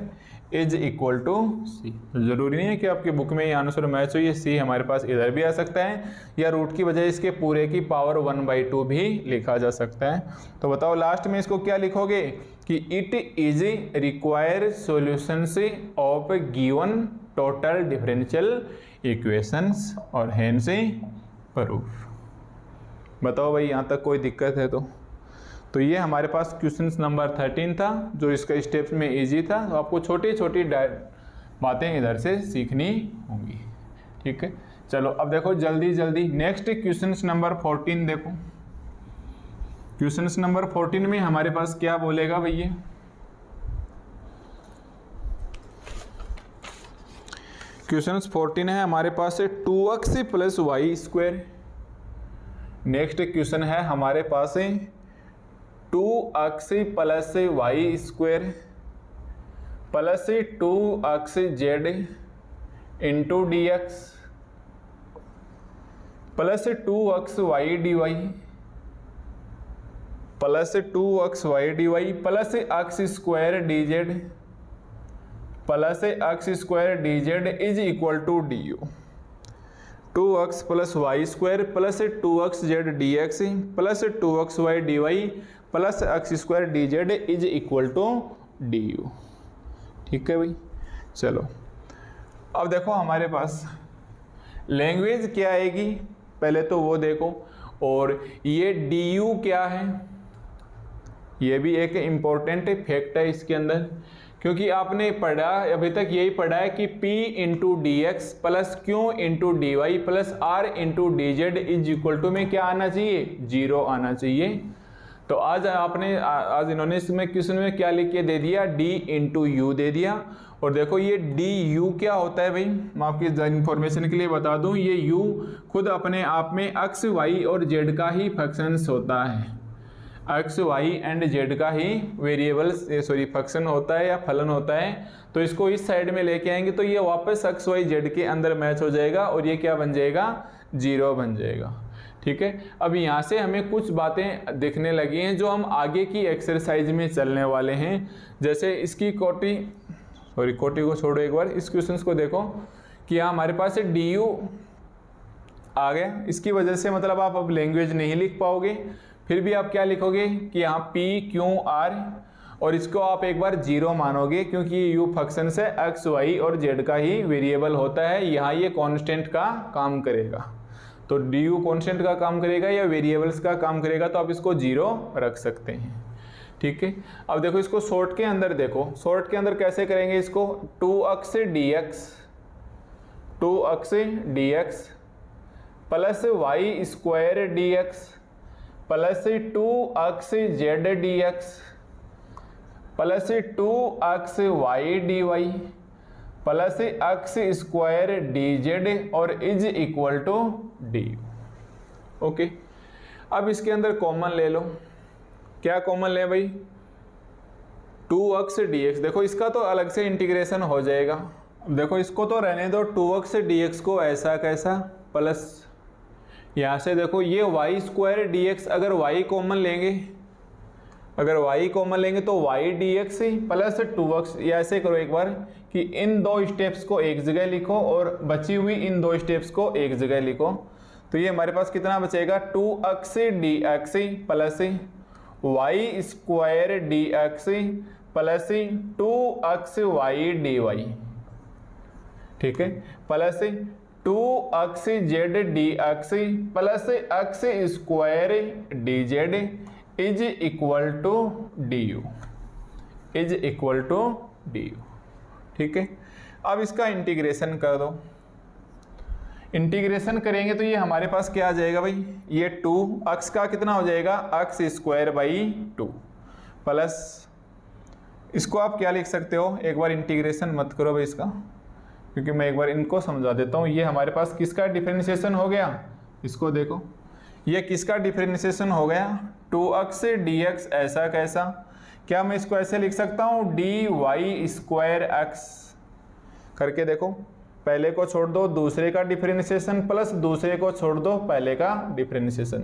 is equal to C. जरूरी नहीं है कि आपके बुक में ये आंसर मैच हो, ये सी हमारे पास इधर भी आ सकता है, या रूट की बजाय इसके पूरे की पावर 1/2 भी लिखा जा सकता है। तो बताओ लास्ट में इसको क्या लिखोगे कि it is require solutions of given total differential equations और हेंस प्रूफ। बताओ भाई यहाँ तक कोई दिक्कत है तो ये हमारे पास क्वेश्चन नंबर 13 था, जो इसका स्टेप्स में इजी था। तो आपको छोटी छोटी बातें इधर से सीखनी होंगी, ठीक है। चलो अब देखो जल्दी जल्दी नेक्स्ट क्वेश्चन नंबर 14 देखो। क्वेश्चन नंबर 14 में हमारे पास क्या बोलेगा भैया, क्वेश्चन 14 है हमारे पास 2x plus Y square. Next question है हमारे पास 2x plus Y square plus 2x z into D x plus 2x Y D Y plus 2x Y D Y plus x square D Z plus x square D Z is equal to D u. 2x plus Y square plus 2x Z D x plus 2x Y D Y plus x square D Z is equal to D u, ठीक है भाई। चलो अब देखो हमारे पास language क्या आएगी, पहले तो वो देखो, और ये डी यू क्या है, ये भी एक इम्पोर्टेंट फैक्ट है इसके अंदर, क्योंकि आपने पढ़ा अभी तक यही पढ़ा है कि P into D x plus q into D Y plus r into D Z is equal to में क्या आना चाहिए, 0 आना चाहिए। तो आज इन्होंने इसमें क्वेश्चन में क्या लिख के दे दिया, D इंटू यू दे दिया। और देखो ये डी यू क्या होता है भाई, मैं आपकी इन्फॉर्मेशन के लिए बता दूं, ये यू खुद अपने आप में एक्स वाई और जेड का ही फंक्शंस होता है, एक्स वाई एंड जेड का ही वेरिएबल्स फंक्शन होता है या फलन होता है। तो इसको इस साइड में लेके आएंगे तो ये वापस एक्स वाई जेड के अंदर मैच हो जाएगा और ये क्या बन जाएगा, 0 बन जाएगा, ठीक है। अब यहाँ से हमें कुछ बातें दिखने लगी हैं जो हम आगे की एक्सरसाइज में चलने वाले हैं। जैसे इसकी कोटि को छोड़ो, एक बार इस क्वेश्चन को देखो कि यहाँ हमारे पास डी यू आ गया, इसकी वजह से मतलब आप अब लैंग्वेज नहीं लिख पाओगे, फिर भी आप क्या लिखोगे कि यहाँ पी क्यू आर, और इसको आप एक बार 0 मानोगे क्योंकि यू फंक्शन से एक्स वाई और जेड का ही वेरिएबल होता है, यहाँ ये कांस्टेंट का काम करेगा। तो डी यू कॉन्स्टेंट का काम करेगा या वेरिएबल्स का काम करेगा, तो आप इसको 0 रख सकते हैं, ठीक है। अब देखो इसको शॉर्ट के अंदर देखो, शॉर्ट के अंदर कैसे करेंगे इसको, 2x dx plus Y square D x plus 2x Z D x plus 2x Y D Y plus x square D Z और is equal to D U. Okay, अब इसके अंदर कॉमन ले लो, क्या कॉमन ले भाई, 2x dx। देखो इसका तो अलग से इंटीग्रेशन हो जाएगा, अब देखो इसको तो रहने दो, 2x dx को ऐसा कैसा प्लस यहाँ से देखो ये वाई स्क्वायर डी एक्स, अगर y कॉमन लेंगे, अगर y कॉमन लेंगे तो y dx प्लस 2x, या ऐसे करो एक बार कि इन दो स्टेप्स को एक जगह लिखो और बची हुई इन दो स्टेप्स को एक जगह लिखो। तो ये हमारे पास कितना बचेगा, 2x dx plus Y square dx plus 2x Y D y, ठीक है, plus 2x Z D x plus x square D Z is equal to D u, is equal to D u, ठीक है। अब इसका integration कर दो, integration करेंगे तो ये हमारे पास क्या आ जाएगा भाई, ये 2 अक्स का कितना हो जाएगा, अक्स स्क्वायर बाई 2 प्लस, इसको आप क्या लिख सकते हो, एक बार इंटीग्रेशन मत करो भाई इसका, क्योंकि मैं एक बार इनको समझा देता हूँ। ये हमारे पास किसका डिफरेंशिएशन हो गया, इसको देखो, ये किसका डिफरेंशिएशन हो गया, 2x से dx ऐसा कैसा, क्या मैं इसको ऐसे लिख सकता हूँ dy स्क्वायर x करके देखो, पहले को छोड़ दो दूसरे का डिफरेंशिएशन प्लस दूसरे को छोड़ दो पहले का डिफरेंशिएशन,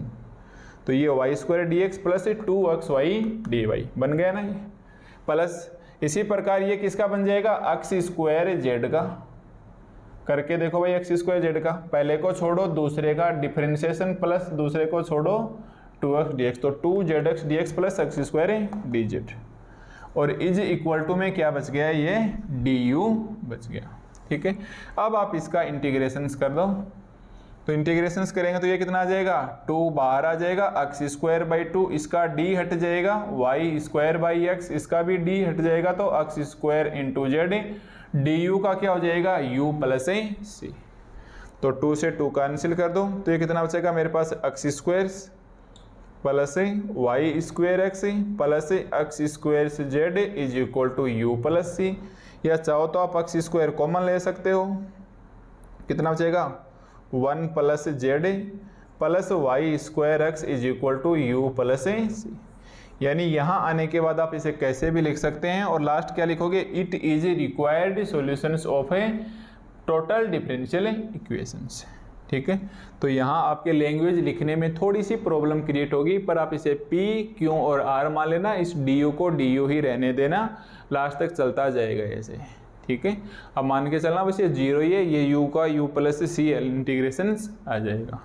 तो ये y square dx plus 2xy dy बन गया ना ये, प्लस इसी प्रकार ये किसका बन जाएगा, x स्क्वायर z का करके देखो भाई, x स्क्वायर z का, पहले को छोड़ो दूसरे का डिफरेंशिएशन प्लस दूसरे को छोड़ो 2x dx, तो 2zx dx plus x square dz, और इज इक्वल टू में क्या बच गया, ये du बच गया। ठीक है, अब आप इसका इंटीग्रेशंस कर दो, तो इंटीग्रेशंस करेंगे तो ये कितना आ जाएगा, 2 बाहर आ जाएगा, x स्क्वायर बाई 2, इसका d हट जाएगा, y स्क्वायर बाई x, इसका भी d हट जाएगा, तो x square into Z, du का क्या हो जाएगा, u प्लस c, तो 2 से 2 कैंसिल कर दो, तो ये कितना बचेगा मेरे पास, x square plus y square x plus x square z is equal to u plus c, या चाहो तो आप x स्क्वायर कॉमन ले सकते हो, कितना बचेगा 1 plus Z plus Y square X is equal to U plus C, यानी यहाँ आने के बाद आप इसे कैसे भी लिख सकते हैं, और लास्ट क्या लिखोगे, it is required solutions of A total differential equations. ठीक है, तो यहाँ आपके लैंग्वेज लिखने में थोड़ी सी प्रॉब्लम क्रिएट होगी, पर आप इसे P, Q और R मान लेना, इस du को du ही रहने देना, लास्ट तक चलता जाएगा ऐसे। ठीक है, अब मान के चलना बस ये 0 ही है, ये u का u प्लस सी इंटीग्रेशन आ जाएगा,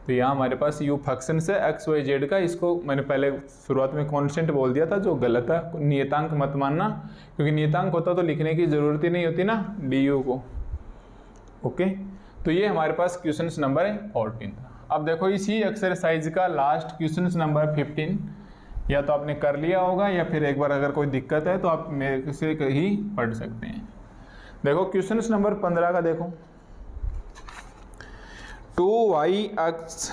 तो यहाँ हमारे पास u फंक्शन से x y z का, इसको मैंने पहले शुरुआत में कांस्टेंट बोल दिया था जो गलत है, नियतांक मत मानना, क्योंकि नियतांक होता तो लिखने की ज़रूरत ही नहीं होती ना du को। ओके, तो ये हमारे पास क्वेश्चन नंबर 14 था। अब देखो इसी एक्सरसाइज का लास्ट क्वेश्चन नंबर 15, या तो आपने कर लिया होगा या फिर एक बार अगर कोई दिक्कत है तो आप मेरे से ही पढ़ सकते हैं। देखो क्वेश्चन नंबर 15 का देखो, 2yx,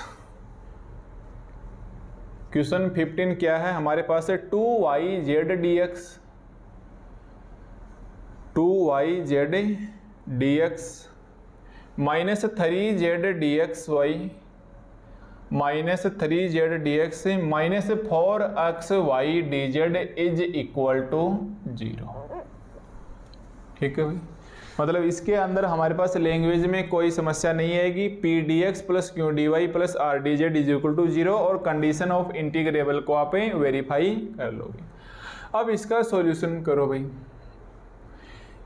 क्वेश्चन 15 क्या है हमारे पास है, 2yz dx, 2yz dx minus 3z dxy minus 3z dx minus 4xy dz is equal to 0। ठीक है भाई, मतलब इसके अंदर हमारे पास लैंग्वेज में कोई समस्या नहीं आएगी, p D x plus Q D Y plus R D Z is equal to 0, और कंडीशन ऑफ इंटीग्रेबल को आप वेरीफाई कर लोगे। अब इसका सॉल्यूशन करो भाई,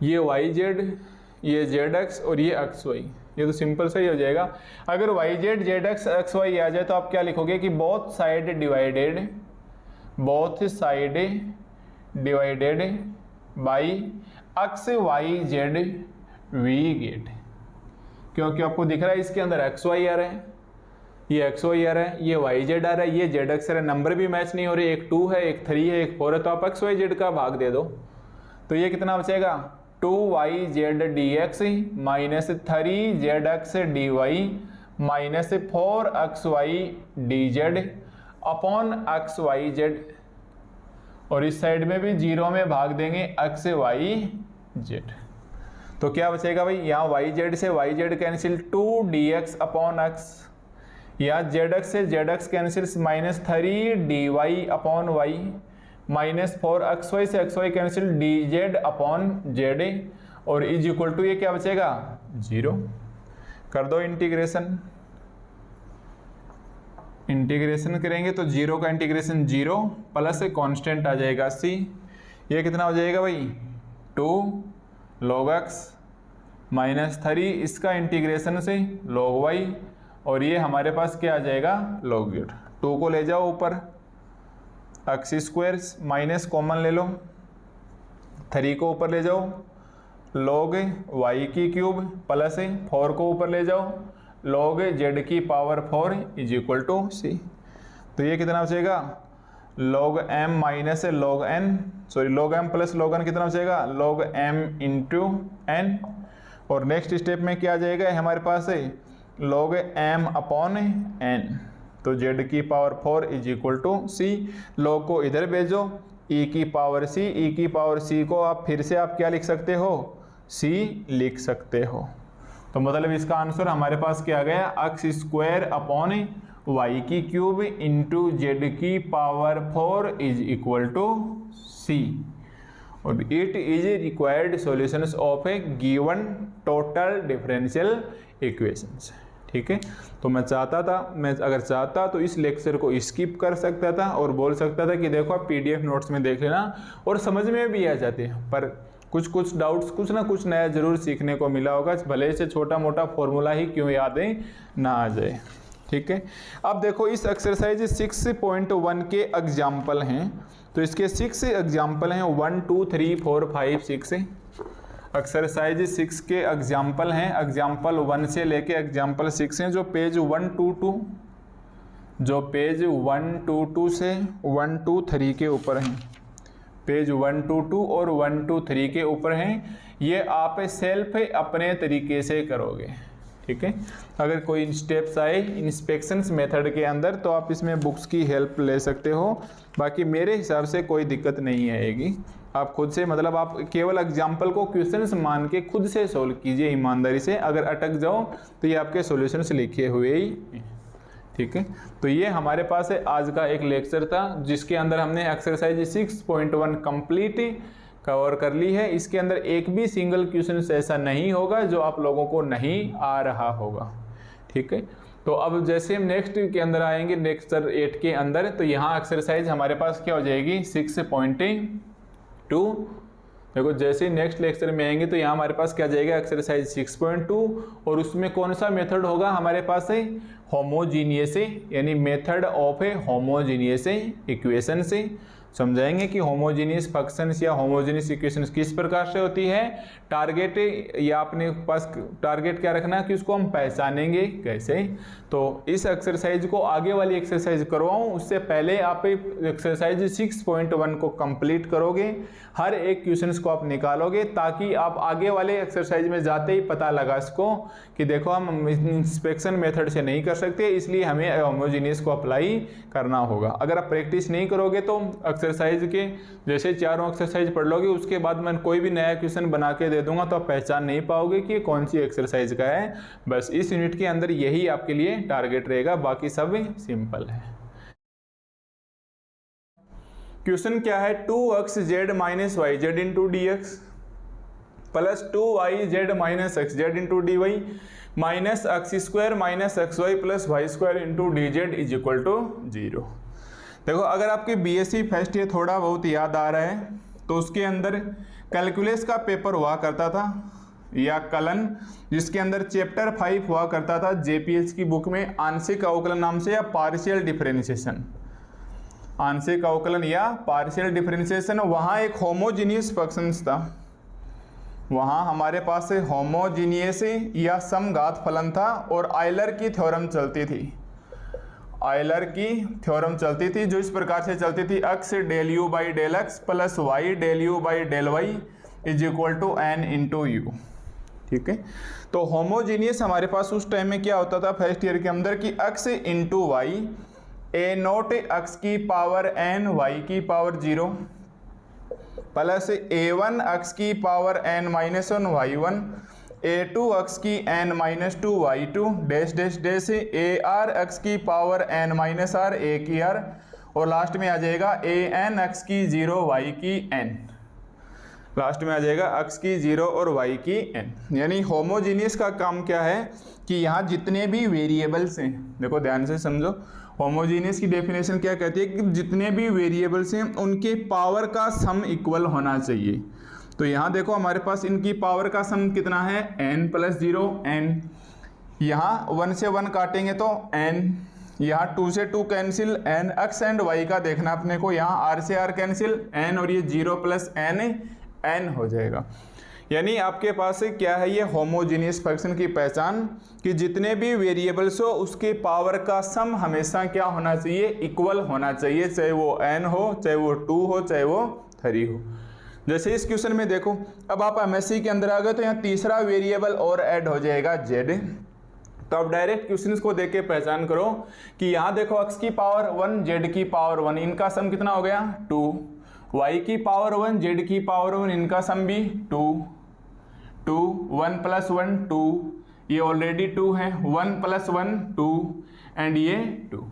ये वाई जेड, ये जेड एक्स और ये एक्स वाई, ये तो सिंपल सा ही हो जाएगा। अगर Y Z Z X X Y आ जाए तो आप क्या लिखोगे कि both side divided by X Y Z we get, क्योंकि आपको दिख रहा है इसके अंदर एक्स वाई आ रहा है, ये एक्स वाई आ रहा है, ये वाई जेड आ रहा है, ये जेड एक्स आ रहा है, नंबर भी मैच नहीं हो रहे, एक 2 है, एक 3 है, एक 4 है, तो आप एक्स वाई जेड का भाग दे दो, तो ये कितना बचेगा, 2yz dx minus 3zx dy minus 4xy dz upon xyz, और इस साइड में भी 0 में भाग देंगे xyz, तो क्या बचेगा भाई, यहाँ yz से yz cancel, 2dx upon x, यहाँ zx से zx cancel, minus 3dy upon y minus 4xy से xy cancel, dz upon z, और इज इक्वल टू ये क्या बचेगा 0। कर दो इंटीग्रेशन, इंटीग्रेशन करेंगे तो 0 का इंटीग्रेशन 0 प्लस कांस्टेंट आ जाएगा c, ये कितना हो जाएगा भाई 2 log x माइनस 3, इसका इंटीग्रेशन से log y, और ये हमारे पास क्या आ जाएगा log z, 2 को ले जाओ ऊपर, एक्स स्क्वायर माइनस कॉमन ले लो, 3 को ऊपर ले जाओ, log y की क्यूब प्लस 4 को ऊपर ले जाओ, log z की power 4 is equal to c, तो ये कितना बचेगा log m minus log n, sorry log m plus log n कितना बचेगा log m इंटू n, और नेक्स्ट स्टेप में क्या आ जाएगा हमारे पास है log m अपॉन n, तो z की power 4 is equal to c। log को इधर भेजो, e की पावर c, e की पावर c को आप फिर से आप क्या लिख सकते हो, c लिख सकते हो। तो मतलब इसका आंसर हमारे पास क्या आ गया, एक्स स्क्वायर अपॉन वाई की क्यूब इंटू जेड की power 4 is equal to C, और it is required solutions of A given total differential equations. ठीक है, तो मैं अगर चाहता तो इस लेक्चर को स्किप कर सकता था और बोल सकता था कि देखो आप पीडीएफ नोट्स में देख लेना और समझ में भी आ जाते हैं, पर कुछ डाउट्स, कुछ ना कुछ नया जरूर सीखने को मिला होगा, भले से छोटा मोटा फॉर्मूला ही क्यों यादें ना आ जाए। ठीक है, अब देखो इस एक्सरसाइज 6.1 के एग्जाम्पल हैं, तो इसके 6 एग्जाम्पल हैं, 1 2 3 4 5 6 एक्सरसाइज 6 के एग्जाम्पल हैं। एग्जाम्पल 1 से लेके एग्जाम्पल 6 हैं, जो पेज 122 से 123 के ऊपर हैं, पेज 122 और 123 के ऊपर हैं। ये आप सेल्फ अपने तरीके से करोगे। ठीक है, अगर कोई स्टेप्स आए इंस्पेक्शंस मेथड के अंदर तो आप इसमें बुक्स की हेल्प ले सकते हो, बाकी मेरे हिसाब से कोई दिक्कत नहीं आएगी। आप खुद से मतलब आप केवल एग्जाम्पल को क्वेश्चंस मान के खुद से सोल्व कीजिए ईमानदारी से, अगर अटक जाओ तो ये आपके सॉल्यूशंस लिखे हुए ही। ठीक है, तो ये हमारे पास है आज का एक लेक्चर था, जिसके अंदर हमने एक्सरसाइज 6.1 कंप्लीट कवर कर ली है। इसके अंदर एक भी सिंगल क्वेश्चन ऐसा नहीं होगा जो आप लोगों को नहीं आ रहा होगा। ठीक है, तो अब जैसे हम नेक्स्ट के अंदर आएंगे, लेक्चर 8 के अंदर, तो यहाँ एक्सरसाइज हमारे पास क्या हो जाएगी 6.2। देखो जैसे ही नेक्स्ट लेक्चर में आएंगे तो यहाँ हमारे पास क्या जाएगा एक्सरसाइज 6.2, और उसमें कौन सा मेथड होगा हमारे पास है होमोजीनियस, यानी method of A homogeneous equation से समझाएंगे कि होमोजीनियस फंक्शंस या होमोजीनियस इक्वेशंस किस प्रकार से होती है। टारगेट या अपने पास टारगेट क्या रखना है कि उसको हम पहचानेंगे कैसे। तो इस एक्सरसाइज को आगे वाली एक्सरसाइज करवाऊं उससे पहले आप एक्सरसाइज 6.1 को कंप्लीट करोगे, हर एक क्वेश्चंस को आप निकालोगे, ताकि आप आगे वाले एक्सरसाइज में जाते ही पता लगा सको कि देखो हम इंस्पेक्शन मेथड से नहीं कर सकते, इसलिए हमें होमोजीनियस को अप्लाई करना होगा। अगर आप प्रैक्टिस नहीं करोगे तो एक्सरसाइज के जैसे चारों एक्सरसाइज पढ़ लोगे, उसके बाद मैं कोई भी नया क्वेश्चन बना के दे दूंगा तो आप पहचान नहीं पाओगे कि कौन सी एक्सरसाइज का है। बस इस यूनिट के अंदर यही आपके लिए टारगेट रहेगा, बाकी सब सिंपल है। क्वेश्चन क्या है, 2xz minus yz into dx plus 2yz minus xz into dy minus x square minus xy plus y square into dz is equal to 0। देखो अगर आपके बीएससी फर्स्ट ईयर थोड़ा बहुत याद आ रहा है तो उसके अंदर कैलकुलस का पेपर हुआ करता था, या कलन, जिसके अंदर चैप्टर 5 हुआ करता था जेपीएस की बुक में, आंशिक अवकलन नाम से, या पार्शियल डिफरेंशिएशन, आंशिक अवकलन या पार्शियल डिफरेंशिएशन। वहाँ एक होमोजीनियस फंक्शंस था, वहाँ हमारे पास होमोजीनियस या समघात फलन था, और आयलर की थ्योरम चलती थी, आयलर की थ्योरम चलती थी, जो इस प्रकार से चलती थी, x del u by del x plus y del u by del y is equal to n into u. ठीक है, तो होमोजीनियस हमारे पास उस टाइम में क्या होता था फर्स्ट ईयर के अंदर कि x इंटू वाई ए नोट x की पावर n y की पावर 0 प्लस a1 x की power n minus 1 y1 a2 x की n minus 2 y2 dash dash dash ar x की power n minus r a की r, और last में आ जाएगा an x की 0 y की n, लास्ट में आ जाएगा x की 0 और y की n। यानी होमोजीनियस का काम क्या है कि यहाँ जितने भी वेरिएबल्स हैं, देखो ध्यान से समझो, होमोजीनियस की डेफिनेशन क्या कहती है कि जितने भी वेरिएबल्स हैं उनके पावर का सम इक्वल होना चाहिए। तो यहाँ देखो हमारे पास इनकी पावर का सम कितना है n प्लस 0 n, यहाँ 1 से 1 काटेंगे तो n, यहाँ 2 से 2 cancel n, x and y का देखना अपने को, यहाँ r से r कैंसिल n, और ये 0 प्लस n हो जाएगा। यानी आपके पास क्या है ये होमोजीनियस फंक्शन की पहचान कि जितने भी वेरिएबल्स हो उसके पावर का सम हमेशा क्या होना चाहिए, इक्वल होना चाहिए, चाहे वो n हो, चाहे वो 2 हो, चाहे वो 3 हो। जैसे इस क्वेश्चन में देखो, अब आप एमएससी के अंदर आ गए तो यहाँ तीसरा वेरिएबल और ऐड हो जाएगा z, तो आप डायरेक्ट क्वेश्चंस को देख के पहचान करो कि यहाँ देखो x की पावर 1 z की पावर 1 इनका सम कितना हो गया 2, y की पावर 1 z की पावर 1 इनका सम भी 2, 1 + 1 2, ये ऑलरेडी 2 है, 1 + 1 2 एंड ये 2।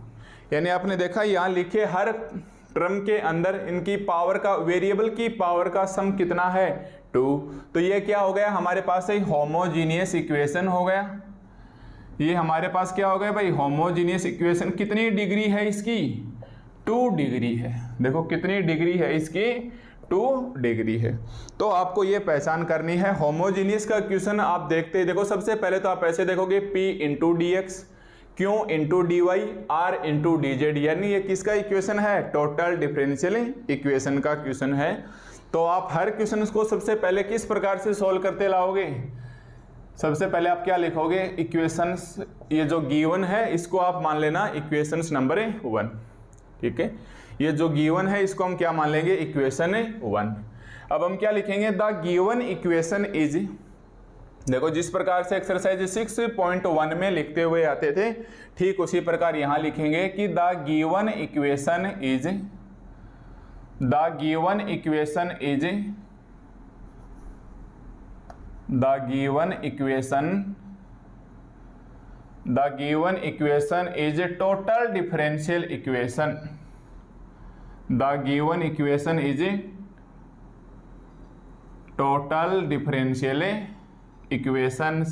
यानी आपने देखा यहाँ लिखे हर टर्म के अंदर इनकी पावर का, वेरिएबल की पावर का सम कितना है 2। तो ये क्या हो गया हमारे पास है होमोजीनियस इक्वेशन हो गया। ये हमारे पास क्या हो गया भाई होमोजीनियस इक्वेशन। कितनी डिग्री है इसकी 2 डिग्री है। देखो कितनी डिग्री है इसकी 2 डिग्री है। तो आपको ये पहचान करनी है होमोजीनियस का क्वेश्चन आप देखते ही देखो सबसे पहले तो आप ऐसे देखोगे P × dx, Q × dy, R × dz, यानी ये किसका इक्वेशन है टोटल डिफरेंशियल इक्वेशन का क्वेश्चन है। तो आप हर क्वेश्चन को सबसे पहले किस प्रकार से सॉल्व करते लाओगे, सबसे पहले आप क्या लिखोगे इक्वेशंस, ये जो गिवन है इसको आप मान लेना इक्वेशंस नंबर 1, ठीक है। ये जो गिवन है इसको हम क्या मान लेंगे इक्वेशन 1। अब हम क्या लिखेंगे द गिवन इक्वेशन इज, देखो जिस प्रकार से एक्सरसाइज 6.1 में लिखते हुए आते थे ठीक उसी प्रकार यहाँ लिखेंगे कि the given equation is, the given equation is, the given equation is total differential equation, the given equation is total differential equation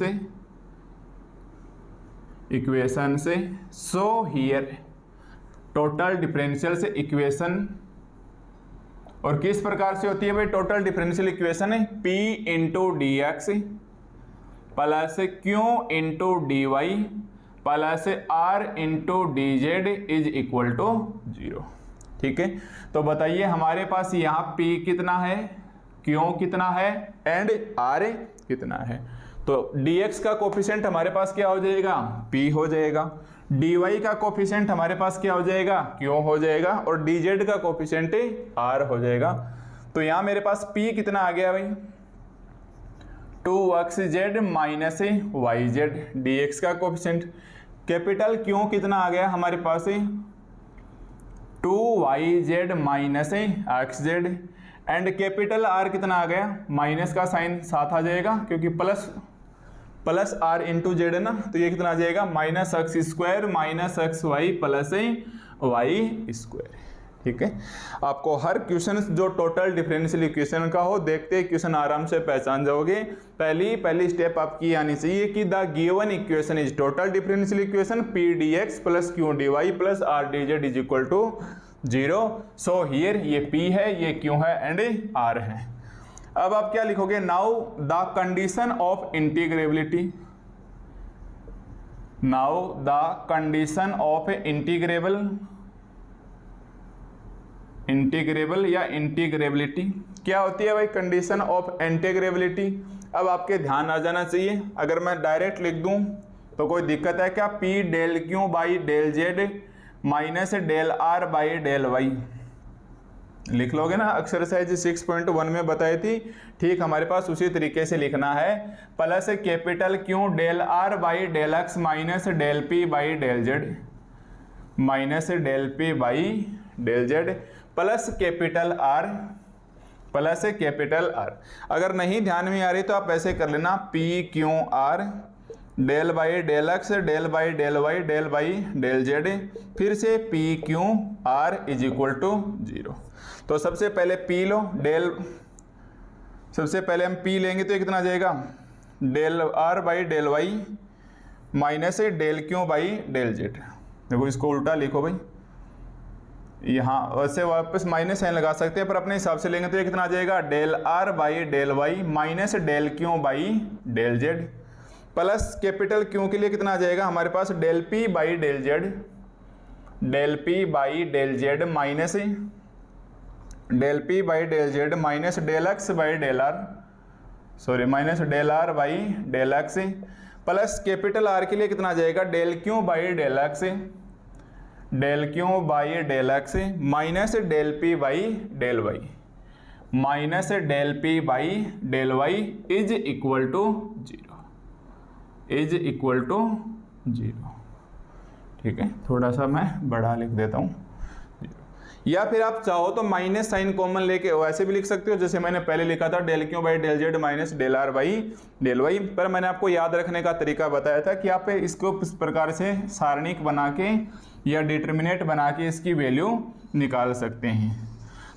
से सो हियर टोटल डिफरेंशियल से इक्वेशन, और किस प्रकार से होती है भाई टोटल डिफरेंशियल इक्वेशन है P × dx plus Q × dy plus R × dz is equal to 0, ठीक है। तो बताइए हमारे पास यहाँ P कितना है, Q कितना है एंड R कितना है। तो dx का कोफिशिएंट हमारे पास क्या हो जाएगा P हो जाएगा, dy का कोफिशिएंट हमारे पास क्या हो जाएगा Q हो जाएगा, और dz का कोफिशिएंट R हो जाएगा। तो यहाँ मेरे पास P कितना आ गया भाई 2xz माइनस yz, dx का कोफिशिएंट। कैपिटल Q कितना आ गया हमारे पास 2yz minus xz, and capital R कितना आ गया, माइनस का साइन साथ आ जाएगा क्योंकि प्लस R × z है ना, तो ये कितना आ जाएगा -x² minus xy plus y², ठीक है। आपको हर क्वेश्चन जो टोटल डिफरेंशियल इक्वेशन का हो देखते क्वेश्चन आराम से पहचान जाओगे। पहली स्टेप आपकी आनी चाहिए कि the given equation is total differential equation P dx plus Q dy plus R dz is equal to 0। So here ये P है, ये Q है एंड R है। अब आप क्या लिखोगे now the condition of integrability, now the condition of integrable या इंटीग्रेबिलिटी क्या होती है भाई कंडीशन ऑफ इंटीग्रेबिलिटी। अब आपके ध्यान आ जाना चाहिए, अगर मैं डायरेक्ट लिख दूं तो कोई दिक्कत है क्या, P del Q by del Z minus del R by del Y लिख लोगे ना, एक्सरसाइज 6.1 में बताई थी ठीक हमारे पास उसी तरीके से लिखना है। Plus capital Q del R by del X minus del P by del Z, minus del P by del Z plus capital R। अगर नहीं ध्यान में आ रही तो आप ऐसे कर लेना P Q R del by del x del by del Y del by del z, फिर से P Q R is equal to 0। तो सबसे पहले P लो, डेल सबसे पहले हम P लेंगे तो ये कितना आ जाएगा del R by del Y minus del Q by del z. देखो इसको उल्टा लिखो भाई, यहाँ वैसे वापस माइनस साइन लगा सकते हैं पर अपने हिसाब से लेंगे तो ये कितना आ जाएगा del R by del Y minus del Q by del Z, plus capital Q के लिए कितना आ जाएगा हमारे पास del P by del Z, del P by del Z minus del P by del Z minus del X by del R, sorry minus del R by del X, plus capital R के लिए कितना आ जाएगा del Q by del X, del Q by del X minus del P by del Y, minus del P by del Y is equal to 0, is equal to 0। ठीक है, थोड़ा सा मैं बड़ा लिख देता हूँ, या फिर आप चाहो तो माइनस साइन कॉमन लेके वैसे भी लिख सकते हो, जैसे मैंने पहले लिखा था del Q by del Z minus del r by del y. पर मैंने आपको याद रखने का तरीका बताया था कि आप इसको इस प्रकार से सारणिक बना के या डिटर्मिनेट बना के इसकी वैल्यू निकाल सकते हैं।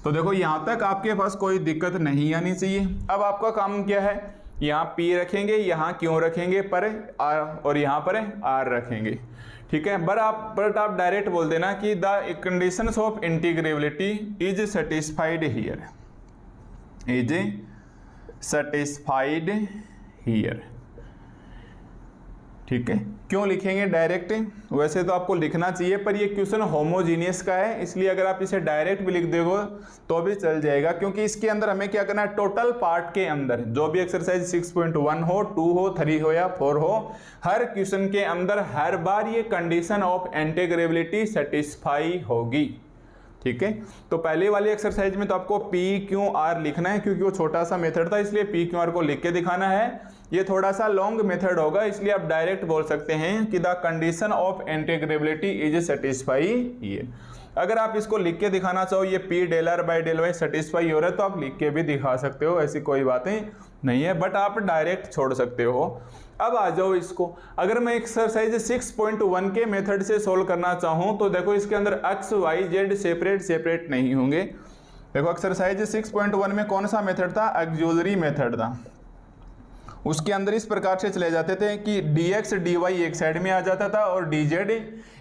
तो देखो यहाँ तक आपके पास कोई दिक्कत नहीं आनी चाहिए। अब आपका काम क्या है, यहाँ P रखेंगे, यहाँ क्यों रखेंगे पर R, और यहाँ पर R रखेंगे। ठीक है, बट आप डायरेक्ट बोल देना कि the conditions of integrability is satisfied here, is satisfied here. ठीक है, क्यों लिखेंगे डायरेक्ट, वैसे तो आपको लिखना चाहिए पर ये क्वेश्चन होमोजीनियस का है, इसलिए अगर आप इसे डायरेक्ट भी लिख दोगे तो भी चल जाएगा, क्योंकि इसके अंदर हमें क्या करना है, टोटल पार्ट के अंदर जो भी एक्सरसाइज 6.1 हो, 2 हो, 3 हो या 4 हो, हर क्वेश्चन के अंदर हर बार ये कंडीशन ऑफ इंटीग्रेबिलिटी सेटिस्फाई होगी। ठीक है, तो पहले वाली एक्सरसाइज में तो आपको पी क्यू आर लिखना है, क्योंकि वो छोटा सा मेथड था इसलिए पी क्यू आर को लिख के दिखाना है। ये थोड़ा सा लॉन्ग मेथड होगा, इसलिए आप डायरेक्ट बोल सकते हैं कि the condition of integrability is satisfy here. अगर आप इसको लिख के दिखाना चाहो, ये p del r by del y satisfy हो रहा है, तो आप लिख के भी दिखा सकते हो, ऐसी कोई बातें नहीं है, बट आप डायरेक्ट छोड़ सकते हो। अब आ जाओ इसको, अगर मैं एक्सरसाइज 6.1 के मेथड से सोल्व करना चाहूँ तो देखो इसके अंदर एक्स वाई जेड सेपरेट नहीं होंगे। देखो एक्सरसाइज 6.1 में कौन सा मेथड था, ऑक्सिलरी मेथड था। उसके अंदर इस प्रकार से चले जाते थे कि dx dy एक साइड में आ जाता था और dz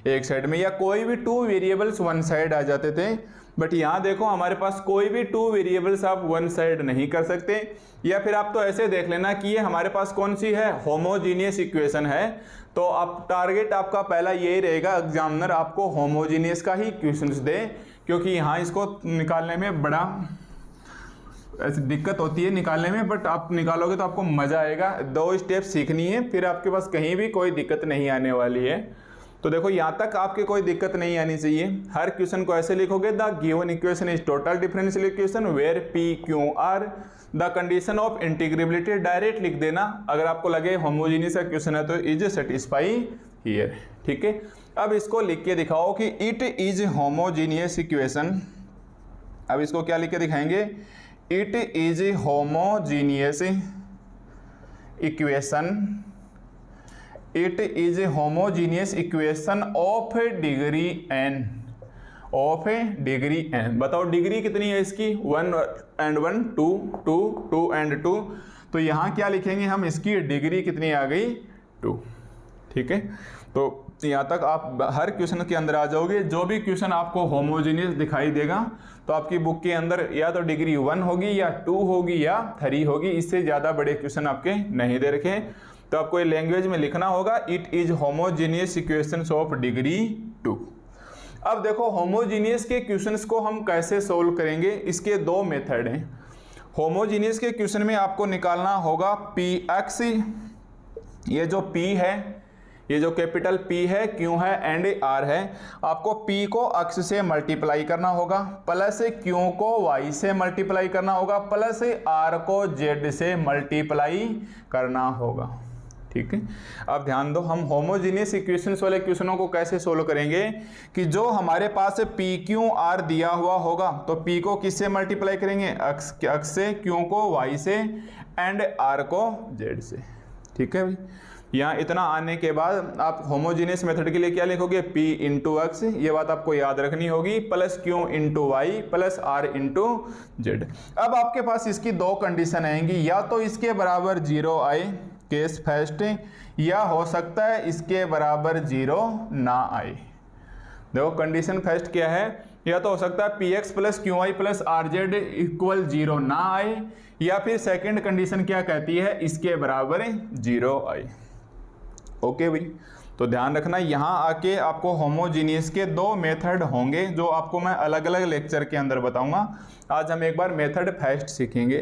एक साइड में, या कोई भी 2 वेरिएबल्स वन साइड आ जाते थे। बट यहाँ देखो हमारे पास कोई भी 2 वेरिएबल्स आप वन साइड नहीं कर सकते, या फिर आप तो ऐसे देख लेना कि ये हमारे पास कौन सी है, होमोजीनियस इक्वेशन है। तो आप टारगेट आपका पहला यही रहेगा, एग्जामिनर आपको होमोजीनियस का ही क्वेश्चंस दे, क्योंकि यहाँ इसको निकालने में बड़ा ऐसी दिक्कत होती है निकालने में, बट आप निकालोगे तो आपको मजा आएगा। 2 स्टेप सीखनी है, फिर आपके पास कहीं भी कोई दिक्कत नहीं आने वाली है। तो देखो यहाँ तक आपके कोई दिक्कत नहीं आनी चाहिए। हर क्वेश्चन को ऐसे लिखोगे, the given equation is total differential equation where p q r the condition of integrability, direct लिख देना। अगर आपको लगे होमोजीनियस का क्वेश्चन है तो इज सेटिस्फाई हियर। ठीक है, अब इसको लिख के दिखाओ कि इट इज होमोजीनियस इक्वेशन। अब इसको क्या लिख के दिखाएंगे, it is homogeneous equation, it is homogeneous equation of degree n, of degree n। बताओ डिग्री कितनी है इसकी, 1 and 1 2 2 2 and 2। तो यहाँ क्या लिखेंगे हम, इसकी डिग्री कितनी आ गई, 2। ठीक है, तो यहाँ तक आप हर क्वेश्चन के अंदर आ जाओगे। जो भी क्वेश्चन आपको होमोजीनियस दिखाई देगा तो आपकी बुक के अंदर या तो डिग्री 1 होगी या 2 होगी या 3 होगी, इससे ज़्यादा बड़े क्वेश्चन आपके नहीं दे रखे। तो आपको ये लैंग्वेज में लिखना होगा, it is homogeneous equations of degree 2। अब देखो होमोजीनियस के क्वेश्चंस को हम कैसे सोल्व करेंगे, इसके 2 मेथड हैं। होमोजीनियस के क्वेश्चन में आपको निकालना होगा पी एक्स, ये जो P है, ये जो कैपिटल P है, Q है एंड R है, आपको P को अक्ष से मल्टीप्लाई करना होगा, प्लस Q को Y से मल्टीप्लाई करना होगा, प्लस R को Z से मल्टीप्लाई करना होगा। ठीक है, अब ध्यान दो, हम होमोजीनियस इक्वेशंस वाले क्वेश्चनों को कैसे सोल्व करेंगे कि जो हमारे पास P Q R दिया हुआ होगा तो P को किससे मल्टीप्लाई करेंगे, अक्ष से, Q को Y से एंड R को Z से। ठीक है भाई, यहाँ इतना आने के बाद आप होमोजीनियस मेथड के लिए क्या लिखोगे, P इंटू एक्स, ये बात आपको याद रखनी होगी, plus Q into y plus R into Z. अब आपके पास इसकी 2 कंडीशन आएंगी, या तो इसके बराबर 0 आए, केस फर्स्ट, या हो सकता है इसके बराबर 0 ना आए। देखो कंडीशन फर्स्ट क्या है, या तो हो सकता है p x plus Q Y plus are z equal 0 ना आए, या फिर सेकंड कंडीशन क्या कहती है, इसके बराबर 0 आए। ओके भाई, तो ध्यान रखना, यहाँ आके आपको होमोजीनियस के 2 मेथड होंगे जो आपको मैं अलग अलग लेक्चर के अंदर बताऊंगा। आज हम एक बार मेथड फर्स्ट सीखेंगे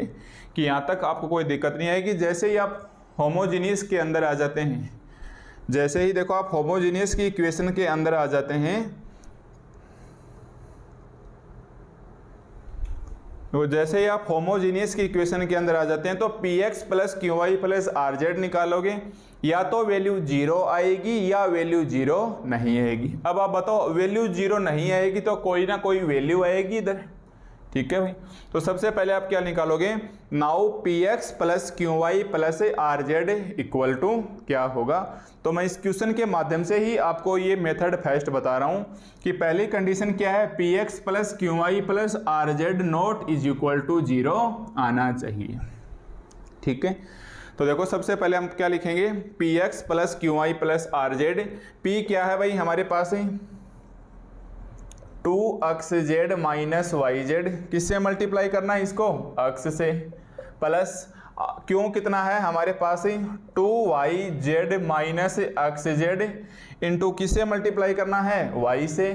कि यहाँ तक आपको कोई दिक्कत नहीं आएगी। जैसे ही आप होमोजीनियस के अंदर आ जाते हैं, जैसे ही देखो आप होमोजीनियस की इक्वेशन के अंदर आ जाते हैं, तो जैसे ही आप होमोजीनियस की इक्वेशन के अंदर आ जाते हैं तो p x plus Q Y plus are z निकालोगे, या तो वैल्यू 0 आएगी या वैल्यू 0 नहीं आएगी। अब आप बताओ वैल्यू 0 नहीं आएगी तो कोई ना कोई वैल्यू आएगी इधर, ठीक है भाई। तो सबसे पहले आप क्या निकालोगे, now p x plus Q Y plus are z equal to क्या होगा। तो मैं इस क्वेश्चन के माध्यम से ही आपको ये मेथड फर्स्ट बता रहा हूं कि पहली कंडीशन क्या है, p x plus Q Y plus are z not is equal to 0 आना चाहिए, ठीक है। तो देखो सबसे पहले हम क्या लिखेंगे, p x plus Q Y plus are Z. P क्या है भाई हमारे पास है 2xz माइनस वाई जेड, किससे मल्टीप्लाई करना है इसको, अक्स से, प्लस क्यों कितना है हमारे पास ही 2yz minus x z into किससे मल्टीप्लाई करना है, y से,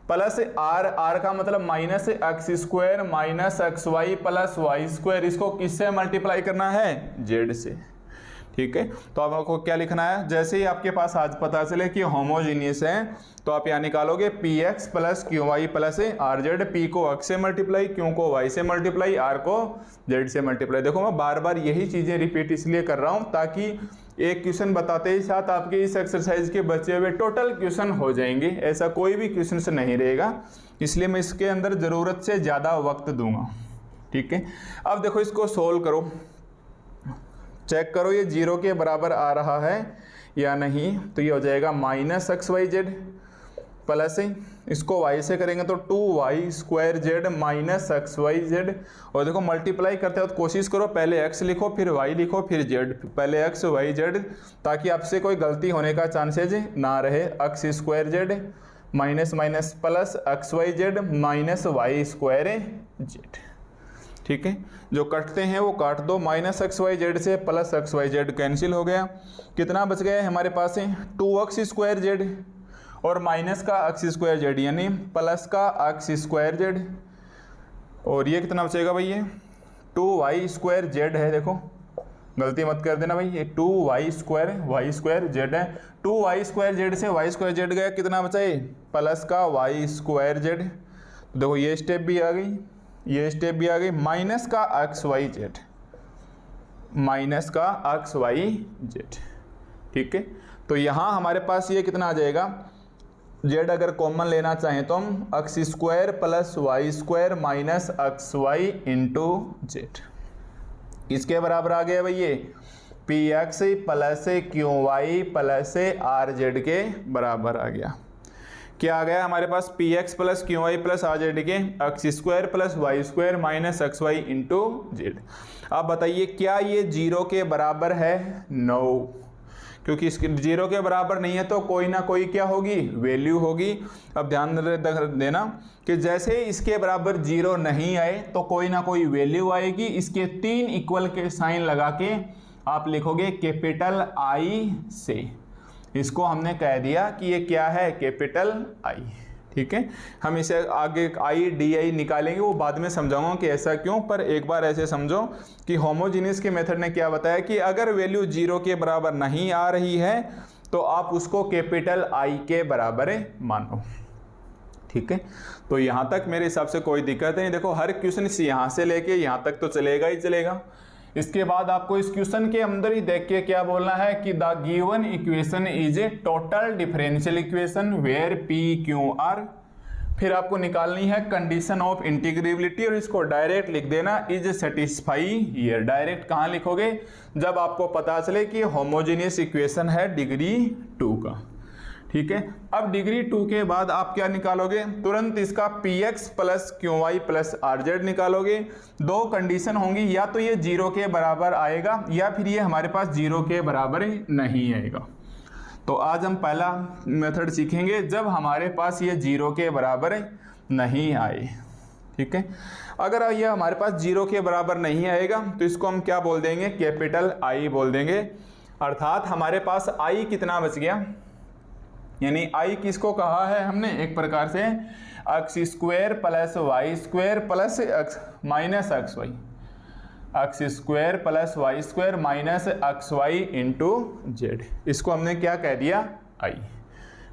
प्लस r का मतलब minus x square minus x Y plus Y square, इसको किससे मल्टीप्लाई करना है, z से, ठीक है। तो अब आपको क्या लिखना है, जैसे ही आपके पास आज पता चले कि होमोजीनियस है तो आप यहाँ निकालोगे P x plus Q Y plus are Z, P को एक्स से मल्टीप्लाई, क्यू को वाई से मल्टीप्लाई, आर को जेड से मल्टीप्लाई। देखो मैं बार बार यही चीज़ें रिपीट इसलिए कर रहा हूँ ताकि एक क्वेश्चन बताते ही साथ आपके इस एक्सरसाइज के बचे हुए टोटल क्वेश्चन हो जाएंगे, ऐसा कोई भी क्वेश्चन से नहीं रहेगा, इसलिए मैं इसके अंदर ज़रूरत से ज़्यादा वक्त दूंगा, ठीक है। अब देखो इसको सोल्व करो, चेक करो ये 0 के बराबर आ रहा है या नहीं। तो ये हो जाएगा minus x Y Z plus इसको y से करेंगे तो 2y square z minus x Y z, और देखो मल्टीप्लाई करते हो तो कोशिश करो पहले x लिखो फिर y लिखो फिर z, पहले x y z, ताकि आपसे कोई गलती होने का चांसेज ना रहे। X square z minus minus plus x Y z minus y square z, ठीक है। जो कटते हैं वो काट दो, माइनस एक्स वाई जेड से plus x Y z cancel हो गया, कितना बच गया है हमारे पास है 2x स्क्वायर जेड और माइनस का एक्स स्क्वायर जेड यानी प्लस का एक्स स्क्वायर जेड, और ये कितना बचेगा भाई, ये 2y स्क्वायर जेड है, देखो गलती मत कर देना भाई, ये 2y स्क्वायर जेड है, 2y स्क्वायर जेड से y स्क्वायर जेड गया, कितना बचा है प्लस का y स्क्वायर जेड। देखो ये स्टेप भी आ गई, ये स्टेप भी आ गई, माइनस का एक्स वाई जेड, माइनस का एक्स वाई जेड, ठीक है। तो यहाँ हमारे पास ये कितना आ जाएगा, जेड अगर कॉमन लेना चाहें तो हम X square plus Y square minus x Y into Z, इसके बराबर आ गया भाई ये P x plus Q Y plus are Z के बराबर आ गया। क्या आ गया हमारे पास, P x plus Q Y plus are Z के X square plus Y square minus x Y into Z. अब बताइए क्या ये 0 के बराबर है, नो, क्योंकि इसके 0 के बराबर नहीं है तो कोई ना कोई क्या होगी, वैल्यू होगी। अब ध्यान देना कि जैसे इसके बराबर 0 नहीं आए तो कोई ना कोई वैल्यू आएगी, इसके 3 इक्वल के साइन लगा के आप लिखोगे कैपिटल आई से, इसको हमने कह दिया कि ये क्या है, कैपिटल आई, ठीक है। हम इसे आगे आई डी आई निकालेंगे, वो बाद में समझाऊंगा कि ऐसा क्यों, पर एक बार ऐसे समझो कि होमोजीनियस के मेथड ने क्या बताया कि अगर वैल्यू 0 के बराबर नहीं आ रही है तो आप उसको कैपिटल आई के बराबर मानो, ठीक है। तो यहाँ तक मेरे हिसाब से कोई दिक्कत नहीं। देखो हर क्वेश्चन यहाँ से लेके यहाँ तक तो चलेगा ही चलेगा। इसके बाद आपको इस क्वेश्चन के अंदर ही देख के क्या बोलना है कि the given equation is a total differential equation where p q r, फिर आपको निकालनी है कंडीशन ऑफ इंटीग्रेबिलिटी और इसको डायरेक्ट लिख देना इज सेटिस्फाई हियर। डायरेक्ट कहाँ लिखोगे, जब आपको पता चले कि होमोजेनियस इक्वेशन है डिग्री 2 का, ठीक है। अब डिग्री 2 के बाद आप क्या निकालोगे, तुरंत इसका p x plus Q Y plus are z निकालोगे। 2 कंडीशन होंगी, या तो ये 0 के बराबर आएगा या फिर ये हमारे पास 0 के बराबर नहीं आएगा। तो आज हम पहला मेथड सीखेंगे जब हमारे पास ये 0 के बराबर नहीं आए, ठीक है। अगर ये हमारे पास 0 के बराबर नहीं आएगा तो इसको हम क्या बोल देंगे, कैपिटल आई बोल देंगे। अर्थात हमारे पास आई कितना बच गया, यानी आई किसको कहा है हमने, एक प्रकार से x square plus Y square plus x minus x y, x square plus Y square minus x Y into z, इसको हमने क्या कह दिया, आई,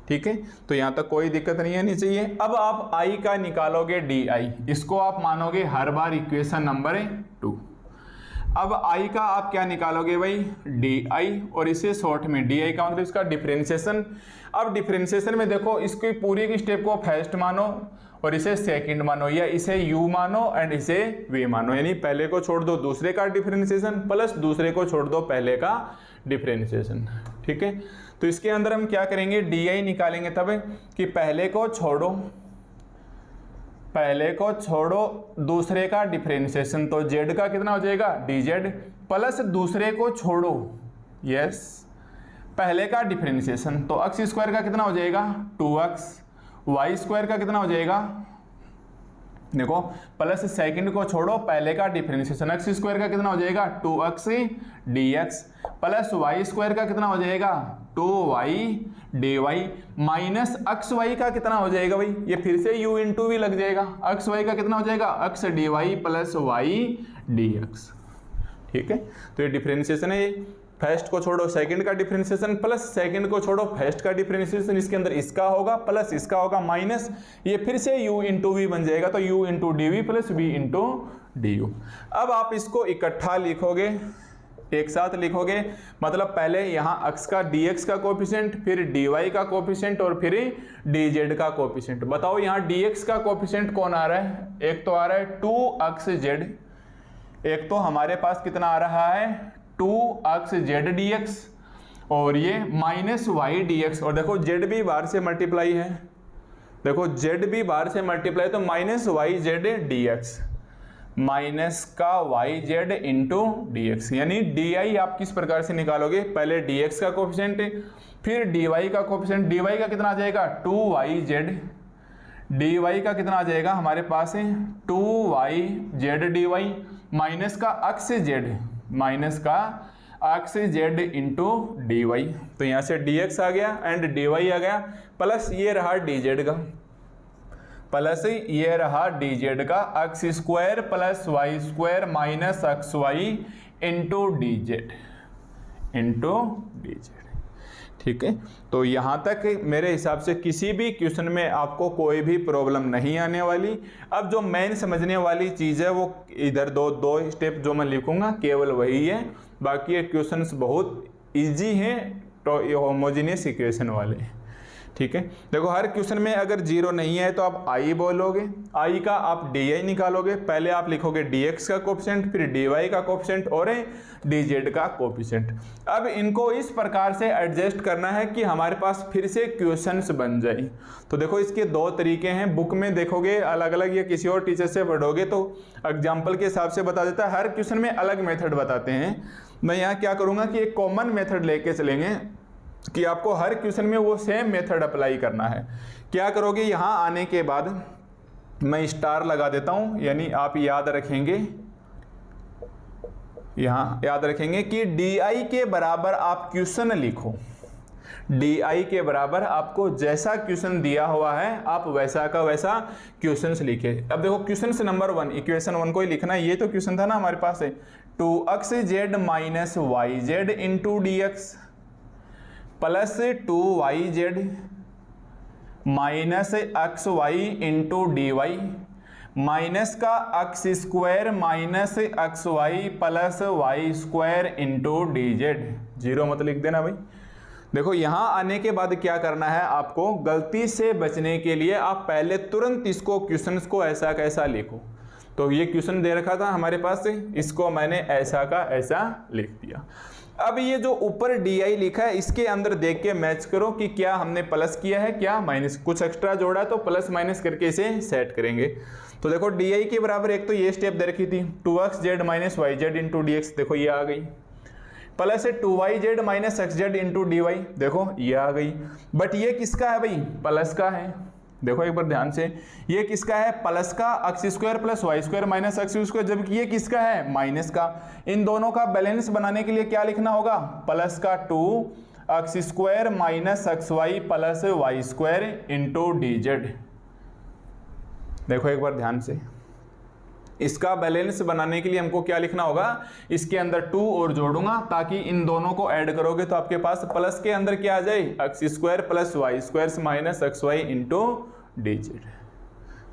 ठीक है। तो यहाँ तक कोई दिक्कत नहीं आनी चाहिए। अब आप आई का निकालोगे डी आई, इसको आप मानोगे हर बार इक्वेशन नंबर 2। अब आई का आप क्या निकालोगे भाई, डी आई, और इसे शॉर्ट में डी आई का मतलब इसका डिफरेंशिएशन। अब डिफरेंशिएशन में देखो इसकी पूरी की स्टेप को फर्स्ट मानो और इसे सेकंड मानो, या इसे u मानो एंड इसे v मानो, यानी पहले को छोड़ दो दूसरे का डिफरेंशिएशन प्लस दूसरे को छोड़ दो पहले का डिफरेंशिएशन। ठीक है, तो इसके अंदर हम क्या करेंगे, डी निकालेंगे तब कि पहले को छोड़ो दूसरे का डिफरेंशिएशन, तो z का कितना हो जाएगा dz, प्लस दूसरे को छोड़ो यस पहले का डिफरेंशिएशन, तो x स्क्वायर का कितना हो जाएगा 2x, y स्क्वायर का कितना हो जाएगा, देखो प्लस सेकंड को छोड़ो पहले का डिफरेंशिएशन, x स्क्वायर का कितना हो जाएगा 2x dx, plus y square का कितना हो जाएगा 2y dy, minus x Y का कितना हो जाएगा भाई, ये फिर से u इंटू भी लग जाएगा, एक्स वाई का कितना हो जाएगा x dy plus y dx। ठीक है, तो ये डिफरेंशिएशन है, फर्स्ट को छोड़ो सेकंड का डिफरेंशिएशन प्लस सेकंड को छोड़ो फर्स्ट का डिफरेंशिएशन, इसके अंदर इसका होगा प्लस इसका होगा माइनस, ये फिर से u इंटू वी बन जाएगा, तो u into d v plus v into d u. अब आप इसको इकट्ठा लिखोगे, एक साथ लिखोगे, मतलब पहले यहाँ x का dx का कोफिशिएंट, फिर dy का कोफिशिएंट और फिर dz का कोफिशिएंट। बताओ यहाँ dx का कोफिशिएंट कौन आ रहा है, एक तो आ रहा है 2xz, एक तो हमारे पास कितना आ रहा है 2xz dx, और ये माइनस y dx, और देखो z भी बाहर से मल्टीप्लाई है, देखो z भी बाहर से मल्टीप्लाई, तो माइनस yz dx माइनस का yz इंटू dx, यानी डी आप किस प्रकार से निकालोगे, पहले dx का कोफिशिएंट फिर dy का कोफिशिएंट, dy का कितना आ जाएगा 2yz, dy का कितना आ जाएगा हमारे पास है 2yz dy, माइनस का xz, माइनस का xz इंटू dy, तो यहाँ से dx आ गया एंड dy आ गया, प्लस ये रहा dz का, प्लस ये रहा dz का x square plus y square minus x Y into dz into dz। ठीक है, तो यहाँ तक मेरे हिसाब से किसी भी क्वेश्चन में आपको कोई भी प्रॉब्लम नहीं आने वाली। अब जो मेन समझने वाली चीज़ है वो इधर दो स्टेप जो मैं लिखूंगा केवल वही है, बाकी ये क्वेश्चंस बहुत इजी हैं, तो ये होमोजेनियस इक्वेशन वाले। ठीक है, देखो हर क्वेश्चन में अगर जीरो नहीं है तो आप आई बोलोगे, आई का आप डी निकालोगे, पहले आप लिखोगे dx का कोफिशिएंट, फिर dy का कोफिशिएंट और dz का कोफिशिएंट। अब इनको इस प्रकार से एडजस्ट करना है कि हमारे पास फिर से क्वेश्चंस बन जाए। तो देखो इसके दो तरीके हैं, बुक में देखोगे अलग अलग या किसी और टीचर से पढ़ोगे तो एग्जाम्पल के हिसाब से बता देता है, हर क्वेश्चन में अलग मेथड बताते हैं। मैं यहाँ क्या करूँगा कि एक कॉमन मेथड लेके चलेंगे कि आपको हर क्वेश्चन में वो सेम मेथड अप्लाई करना है। क्या करोगे, यहाँ आने के बाद मैं स्टार लगा देता हूँ, यानी आप याद रखेंगे, यहाँ याद रखेंगे कि डी के बराबर आप क्वेश्चन लिखो, डी के बराबर आपको जैसा क्वेश्चन दिया हुआ है आप वैसा का वैसा क्वेश्चन लिखे। अब देखो क्वेश्चन नंबर 1 इक्वेशन 1 को ही लिखना है, ये तो क्वेश्चन था ना हमारे पास है 2xz minus yz into dx plus 2yz minus x Y into D Y, minus का x square minus x Y plus Y square into D Z, zero मत लिख देना भाई। देखो यहाँ आने के बाद क्या करना है, आपको गलती से बचने के लिए आप पहले तुरंत इसको क्वेश्चन को ऐसा कैसा लिखो। तो ये क्वेश्चन दे रखा था हमारे पास से, इसको मैंने ऐसा का ऐसा लिख दिया। अब ये जो ऊपर डी लिखा है इसके अंदर देख के मैच करो कि क्या हमने प्लस किया है क्या माइनस, कुछ एक्स्ट्रा जोड़ा है तो प्लस माइनस करके इसे सेट करेंगे। तो देखो डी के बराबर एक तो ये स्टेप दे रखी थी 2xz minus yz into dx, देखो ये आ गई, plus 2yz minus xz into dy, देखो ये आ गई। बट ये किसका है भाई, प्लस का है, देखो एक बार ध्यान से, ये किसका है प्लस का, x square plus Y square minus x square, जबकि ये किसका है माइनस का। इन दोनों का बैलेंस बनाने के लिए क्या लिखना होगा, प्लस का 2x square minus x Y plus Y square into D z. देखो एक बार ध्यान से, इसका बैलेंस बनाने के लिए हमको क्या लिखना होगा, इसके अंदर 2 और जोड़ूंगा ताकि इन दोनों को ऐड करोगे तो आपके पास प्लस के अंदर क्या आ जाए, x square plus Y square minus x Y into D z.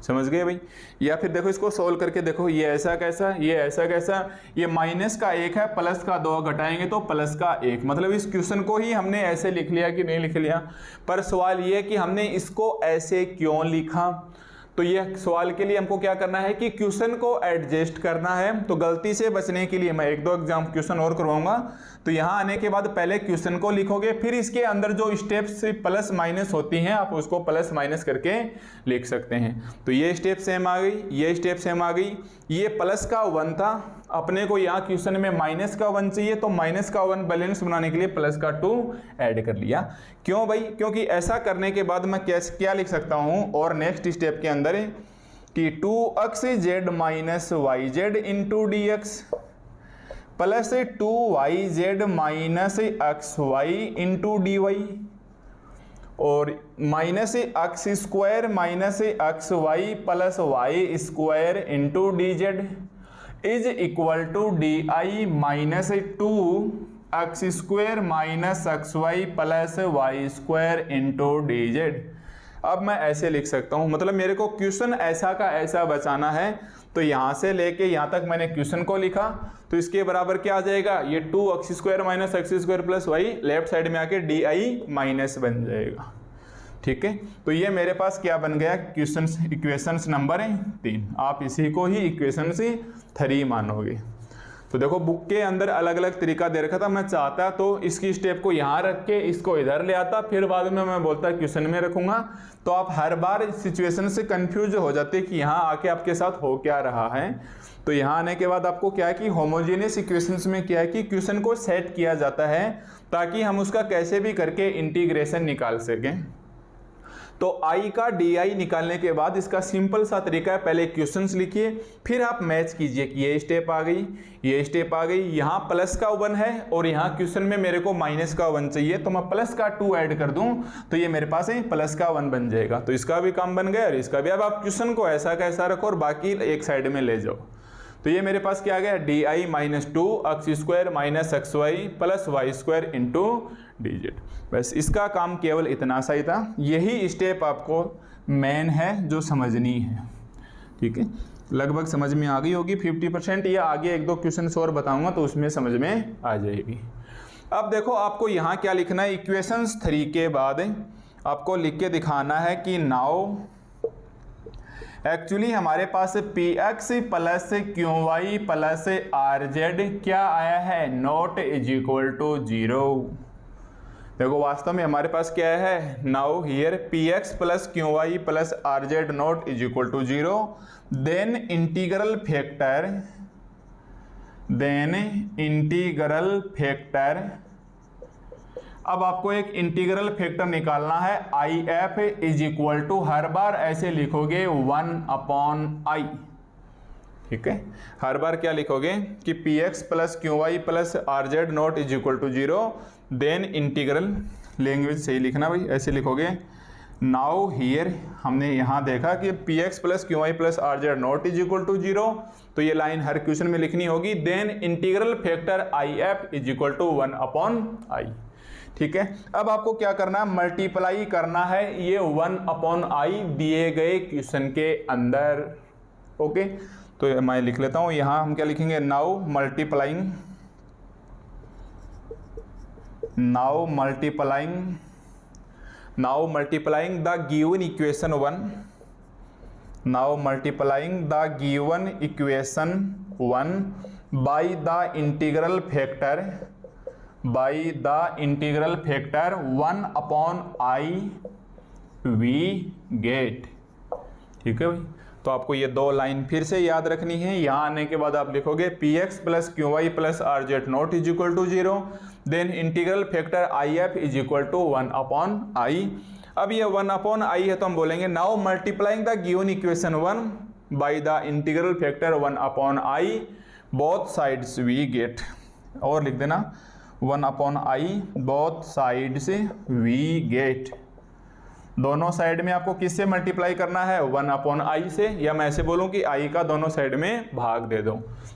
समझ गए भाई। या फिर देखो इसको सोल्व करके देखो, ये ऐसा कैसा, ये ऐसा कैसा, ये माइनस का 1 है, प्लस का 2 घटाएंगे तो प्लस का 1। मतलब इस क्वेश्चन को ही हमने ऐसे लिख लिया कि नहीं लिख लिया, पर सवाल ये है कि हमने इसको ऐसे क्यों लिखा। तो ये सवाल के लिए हमको क्या करना है कि क्वेश्चन को एडजस्ट करना है। तो गलती से बचने के लिए मैं 1-2 एग्जाम क्वेश्चन और करवाऊंगा। तो यहाँ आने के बाद पहले क्वेश्चन को लिखोगे, फिर इसके अंदर जो स्टेप्स प्लस माइनस होती हैं आप उसको प्लस माइनस करके लिख सकते हैं। तो ये स्टेप सेम आ गई, ये स्टेप सेम आ गई। ये प्लस का 1 था, अपने को यहाँ क्वेश्चन में माइनस का 1 चाहिए, तो माइनस का 1 बैलेंस बनाने के लिए प्लस का 2 ऐड कर लिया। क्यों भाई? क्योंकि ऐसा करने के बाद मैं क्या लिख सकता हूँ और नेक्स्ट स्टेप के अंदर कि 2xz minus yz into D x plus 2yz minus xy into D y और minus x square minus xy plus Y square into D Z is equal to d i minus 2x square minus xy plus Y square into D z. अब मैं ऐसे लिख सकता हूं, मतलब मेरे को क्वेश्चन ऐसा का ऐसा बचाना है। तो यहां से लेके यहां तक मैंने क्वेश्चन को लिखा, तो इसके बराबर क्या आ जाएगा, ये 2x square minus x square plus y left side में आके डी आई माइनस बन जाएगा। ठीक है, तो ये मेरे पास क्या बन गया, इक्वेशंस नंबर 3। आप इसी को ही इक्वेशन 3 मानोगे। तो देखो बुक के अंदर अलग अलग तरीका दे रखा था, मैं चाहता तो इसकी स्टेप को यहाँ रख के इसको इधर ले आता, फिर बाद में मैं बोलता क्वेश्चन में रखूंगा। तो आप हर बार सिचुएशन से कंफ्यूज हो जाते कि यहाँ आके आपके साथ हो क्या रहा है। तो यहाँ आने के बाद आपको क्या है कि होमोजेनियस इक्वेशंस में क्या है कि क्वेश्चन को सेट किया जाता है ताकि हम उसका कैसे भी करके इंटीग्रेशन निकाल सकें। तो आई का डी आई निकालने के बाद इसका सिंपल सा तरीका है, पहले क्वेश्चंस लिखिए, फिर आप मैच कीजिए कि ये स्टेप आ गई, ये स्टेप आ गई, यहाँ प्लस का 1 है और यहाँ क्वेश्चन में मेरे को माइनस का 1 चाहिए, तो मैं प्लस का 2 ऐड कर दूं तो ये मेरे पास प्लस का 1 बन जाएगा। तो इसका भी काम बन गया और इसका भी। अब आप क्वेश्चन को ऐसा का ऐसा रखो और बाकी एक साइड में ले जाओ। तो ये मेरे पास क्या आ गया, d i minus 2x square minus xy plus Y square into D z. बस इसका काम केवल इतना सा ही था। यही स्टेप आपको मेन है जो समझनी है। ठीक है, लगभग समझ में आ गई होगी 50%, या आगे 1-2 क्वेश्चन और बताऊंगा तो उसमें समझ में आ जाएगी। अब देखो आपको यहाँ क्या लिखना है, इक्वेशंस 3 के बाद आपको लिख के दिखाना है कि नाउ एक्चुअली हमारे पास px plus qy plus rz क्या आया है, नॉट इज इक्वल टू 0। देखो वास्तव में हमारे पास क्या है, now here px plus qy plus rz not is equal to 0, then integral factor अब आपको एक इंटीग्रल फैक्टर निकालना है, I F is equal to, हर बार ऐसे लिखोगे 1/i। ठीक है, हर बार क्या लिखोगे कि px plus qy plus rz not is equal to 0, then integral, language सही लिखना भाई, ऐसे लिखोगे। नाउ हियर हमने यहाँ देखा कि px plus qy plus rz not is equal to 0, तो ये लाइन हर क्वेश्चन में लिखनी होगी। Then integral factor I F is equal to 1/i। ठीक है, अब आपको क्या करना है, मल्टीप्लाई करना है ये 1/i दिए गए क्वेश्चन के अंदर। ओके, तो मैं लिख लेता हूं, यहां हम क्या लिखेंगे, now multiplying the given equation 1, now multiplying the given equation 1 by the integral factor 1/i we get. ठीक है भाई, तो आपको ये 2 लाइन फिर से याद रखनी है। यहाँ आने के बाद आप लिखोगे px plus qy plus rz not is equal to 0, then integral factor I F is equal to 1/i। अब ये 1/i है तो हम बोलेंगे now multiplying the given equation 1 by the integral factor 1/i both sides we get, और लिख देना 1/i both side से वी गेट। दोनों साइड में आपको किससे मल्टीप्लाई करना है, 1/i से, या मैं ऐसे बोलूं कि i का दोनों साइड में भाग दे दो।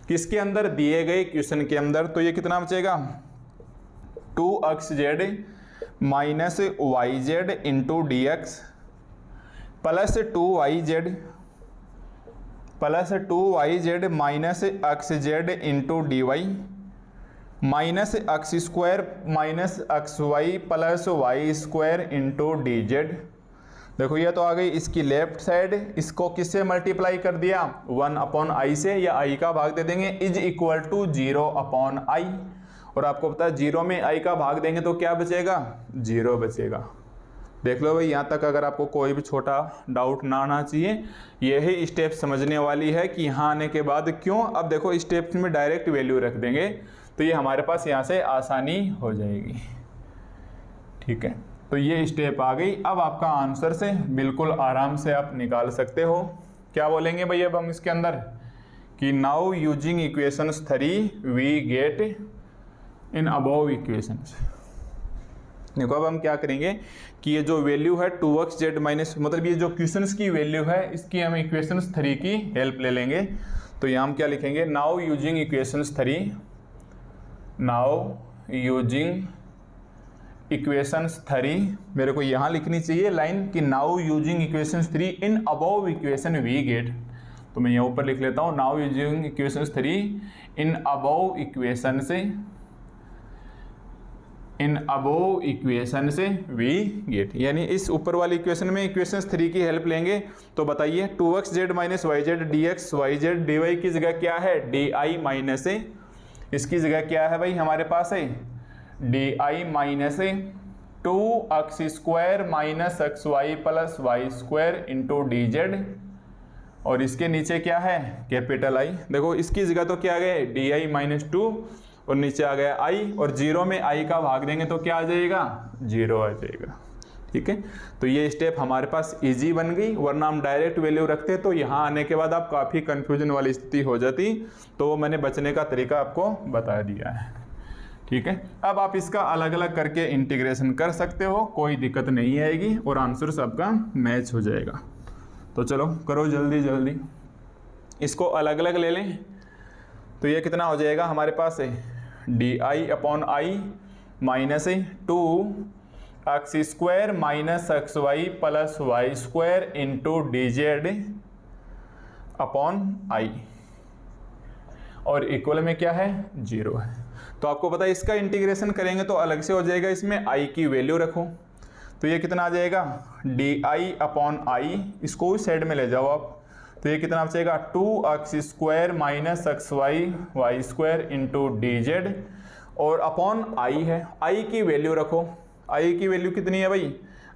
किसके अंदर, दिए गए क्वेश्चन के अंदर। तो ये कितना बचेगा, 2xz minus yz into D x plus 2yz plus 2yz minus x z into D Y minus x square minus x Y plus Y square into D z. देखो ये तो आ गई इसकी लेफ्ट साइड, इसको किससे मल्टीप्लाई कर दिया 1/i से, या i का भाग दे देंगे इज इक्वल टू 0/i। और आपको पता है 0 में i का भाग देंगे तो क्या बचेगा 0 बचेगा। देख लो भाई, यहाँ तक अगर आपको कोई भी छोटा डाउट ना आना चाहिए। यही स्टेप समझने वाली है कि यहाँ आने के बाद क्यों। अब देखो स्टेप्स में डायरेक्ट वैल्यू रख देंगे तो ये हमारे पास यहाँ से आसानी हो जाएगी। ठीक है, तो ये स्टेप आ गई। अब आपका आंसर से बिल्कुल आराम से आप निकाल सकते हो। क्या बोलेंगे भाई अब हम इसके अंदर कि now using equations 3 we get in above equations. देखो अब हम क्या करेंगे कि ये जो वैल्यू है 2xz माइनस, मतलब ये जो क्वेश्चंस की वैल्यू है इसकी हम इक्वेशंस 3 की हेल्प ले लेंगे। तो यहाँ हम क्या लिखेंगे, now using equations 3, now using equations 3, मेरे को यहाँ लिखनी चाहिए लाइन कि now using equations 3 in above equation we get. तो मैं यहाँ ऊपर लिख लेता हूँ now using equations 3 in above equation से, इन अबव इक्वेशन से वी गेट, यानी इस ऊपर वाली इक्वेशन में इक्वेशंस 3 की हेल्प लेंगे। तो बताइए 2xz minus yz dx yz dy की जगह क्या है di माइनस है, इसकी जगह क्या है भाई हमारे पास है di minus 2x square minus x Y plus Y square into D Z, और इसके नीचे क्या है कैपिटल I। देखो इसकी जगह तो क्या आ गया di माइनस 2 और नीचे आ गया i, और 0 में i का भाग देंगे तो क्या आ जाएगा 0 आ जाएगा। ठीक है, तो ये स्टेप हमारे पास इजी बन गई, वरना हम डायरेक्ट वैल्यू रखते तो यहाँ आने के बाद आप काफ़ी कंफ्यूजन वाली स्थिति हो जाती। तो वो मैंने बचने का तरीका आपको बता दिया है। ठीक है, अब आप इसका अलग अलग करके इंटीग्रेशन कर सकते हो, कोई दिक्कत नहीं आएगी और आंसर सबका मैच हो जाएगा। तो चलो करो जल्दी जल्दी, इसको अलग अलग ले लें। तो ये कितना हो जाएगा हमारे पास है di/i minus 2x square minus x Y plus Y square into D Z upon i, और इक्वल में क्या है 0 है। तो आपको पता है इसका इंटीग्रेशन करेंगे तो अलग से हो जाएगा, इसमें i की वैल्यू रखो। तो ये कितना आ जाएगा di/i, इसको उस साइड में ले जाओ आप। तो ये कितना बचेगा 2x square minus x y square into D Z, और अपॉन i है, i की वैल्यू रखो। i की वैल्यू कितनी है भाई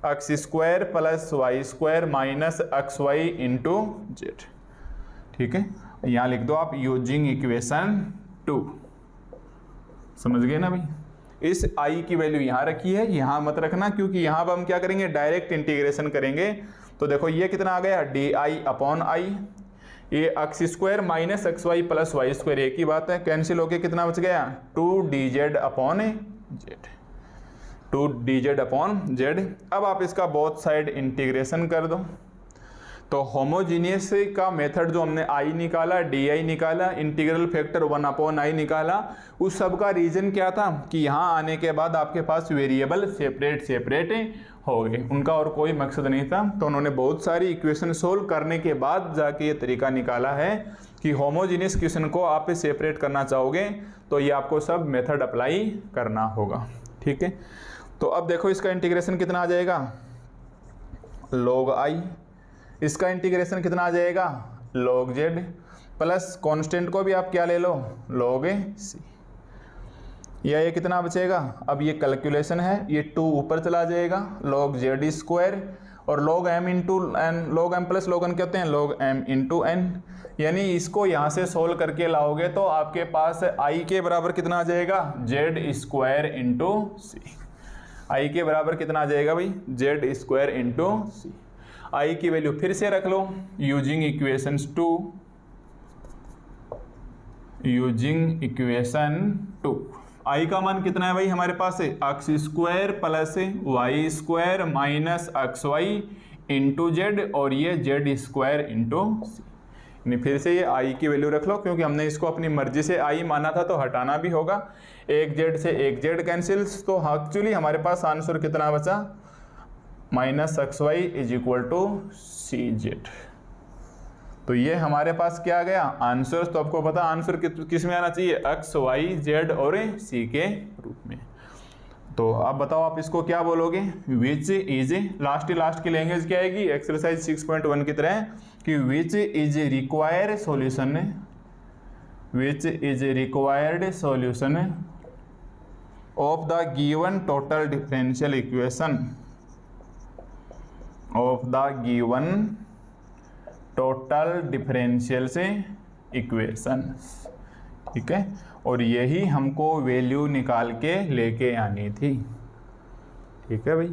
x square plus Y square minus x Y into z. ठीक है, यहाँ लिख दो आप यूजिंग इक्वेशन 2। समझ गए ना भाई, इस i की वैल्यू यहाँ रखी है, यहाँ मत रखना, क्योंकि यहाँ पर हम क्या करेंगे डायरेक्ट इंटीग्रेशन करेंगे। तो देखो ये कितना आ गया di/i, ये x square minus x Y plus Y square एक ही बात है, कैंसिल होके कितना बच गया 2dz upon Z, 2dz upon Z. अब आप इसका बोथ साइड इंटीग्रेशन कर दो। तो होमोजीनियस का मेथड जो हमने i निकाला di निकाला, इंटीग्रल फैक्टर 1/i निकाला, उस सब का रीजन क्या था कि यहाँ आने के बाद आपके पास वेरिएबल सेपरेट हो गए, उनका और कोई मकसद नहीं था। तो उन्होंने बहुत सारी इक्वेशन सोल्व करने के बाद जाके ये तरीका निकाला है कि होमोजीनियस क्वेश्चन को आप सेपरेट करना चाहोगे तो ये आपको सब मेथड अप्लाई करना होगा। ठीक है, तो अब देखो इसका इंटीग्रेशन कितना आ जाएगा log i, इसका इंटीग्रेशन कितना आ जाएगा log z, प्लस कांस्टेंट को भी आप क्या ले लो log c, या ये कितना बचेगा, अब ये कैलकुलेशन है, ये 2 ऊपर चला जाएगा log z स्क्वायर, और log m into n, log m plus log n कहते हैं log m इंटू n, यानी इसको यहाँ से सोल्व करके लाओगे तो आपके पास i के बराबर कितना आ जाएगा z square into c. i के बराबर कितना आ जाएगा भाई z square into c. i की वैल्यू फिर से रख लो using equations 2, using equation 2। i का मान कितना है भाई हमारे पास है x square plus Y square minus x Y into z, और ये जेड स्क्वायर इंटू सी। फिर से ये i की वैल्यू रख लो, क्योंकि हमने इसको अपनी मर्जी से i माना था तो हटाना भी होगा। एक जेड से एक जेड कैंसिल्स, तो एक्चुअली हमारे पास आंसर कितना बचा minus x y is equal to c z. तो ये हमारे पास क्या आ गया आंसर। तो आपको पता आंसर किस में आना चाहिए, एक्स वाई जेड और सी के रूप में। तो आप बताओ आप इसको क्या बोलोगे, विच इज, लास्ट की लैंग्वेज क्या आएगी एक्सरसाइज 6.1 की तरह कि which is required solution, which is required solution of the given total differential equation, of the given total differential से इक्वेशन। ठीक है, और यही हमको वैल्यू निकाल के लेके आनी थी। ठीक है भाई,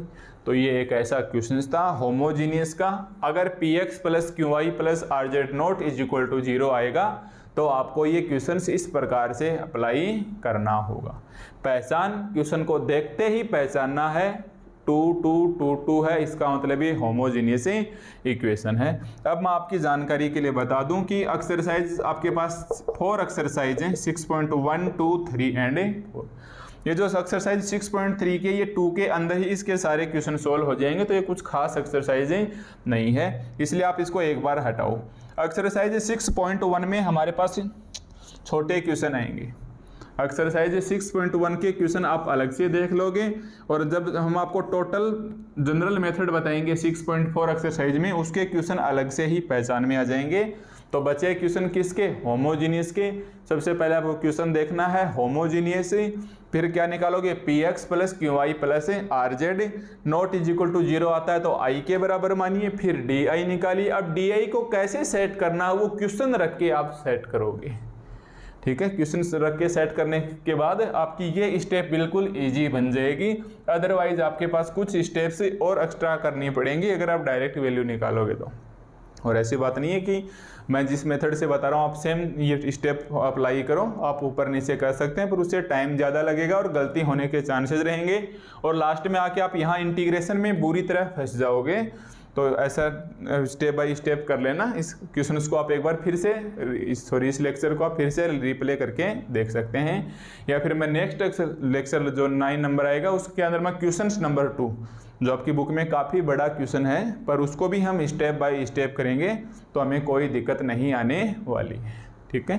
तो ये एक ऐसा क्वेश्चन था होमोजीनियस का। अगर px plus qy plus rz not is equal to 0 आएगा तो आपको ये क्वेश्चंस इस प्रकार से अप्लाई करना होगा। पहचान, क्वेश्चन को देखते ही पहचानना है 2 2 2 2 है, इसका मतलब ये होमोजीनियस इक्वेशन है। अब मैं आपकी जानकारी के लिए बता दूं कि एक्सरसाइज आपके पास 4 एक्सरसाइज हैं 6.1 2 3 एंड 4। ये जो एक्सरसाइज 6.3 के ये 2 के अंदर ही इसके सारे क्वेश्चन सोल्व हो जाएंगे, तो ये कुछ खास एक्सरसाइजें नहीं है, इसलिए आप इसको एक बार हटाओ। एक्सरसाइज 6.1 में हमारे पास छोटे क्वेश्चन आएंगे। एक्सरसाइज 6.1 के क्वेश्चन आप अलग से देख लोगे, और जब हम आपको टोटल जनरल मेथड बताएंगे 6.4 एक्सरसाइज में, उसके क्वेश्चन अलग से ही पहचान में आ जाएंगे। तो बचे क्वेश्चन किसके, होमोजीनियस के। सबसे पहले आपको क्वेश्चन देखना है होमोजीनियस, फिर क्या निकालोगे px plus qy plus rz not is equal to 0 आता है तो i के बराबर मानिए, फिर di निकालिए। अब di को कैसे सेट करना है वो क्वेश्चन रख के आप सेट करोगे। ठीक है, क्वेश्चन रख के सेट करने के बाद आपकी ये स्टेप बिल्कुल इजी बन जाएगी। अदरवाइज आपके पास कुछ स्टेप्स और एक्स्ट्रा करनी पड़ेंगी अगर आप डायरेक्ट वैल्यू निकालोगे तो। और ऐसी बात नहीं है कि मैं जिस मेथड से बता रहा हूँ आप सेम ये स्टेप अप्लाई करो, आप ऊपर नीचे कर सकते हैं, पर उससे टाइम ज़्यादा लगेगा और गलती होने के चांसेस रहेंगे, और लास्ट में आके आप यहाँ इंटीग्रेशन में बुरी तरह फंस जाओगे। तो ऐसा स्टेप बाय स्टेप कर लेना। इस क्वेश्चन को आप एक बार फिर से इस लेक्चर को आप फिर से रिप्ले करके देख सकते हैं, या फिर मैं नेक्स्ट लेक्चर जो 9 नंबर आएगा उसके अंदर मैं क्वेश्चन नंबर 2 जो आपकी बुक में काफ़ी बड़ा क्वेश्चन है, पर उसको भी हम स्टेप बाय स्टेप करेंगे तो हमें कोई दिक्कत नहीं आने वाली है। ठीक है,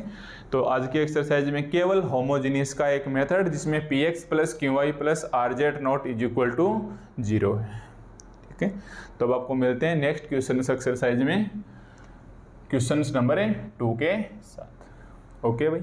तो आज की एक्सरसाइज में केवल होमोजीनियस का एक मेथड जिसमें px plus qy plus rz not is equal to 0 है। ठीक है, तो अब आपको मिलते हैं नेक्स्ट क्वेश्चन एक्सरसाइज में क्वेश्चन नंबर 2 के साथ। ओके भाई।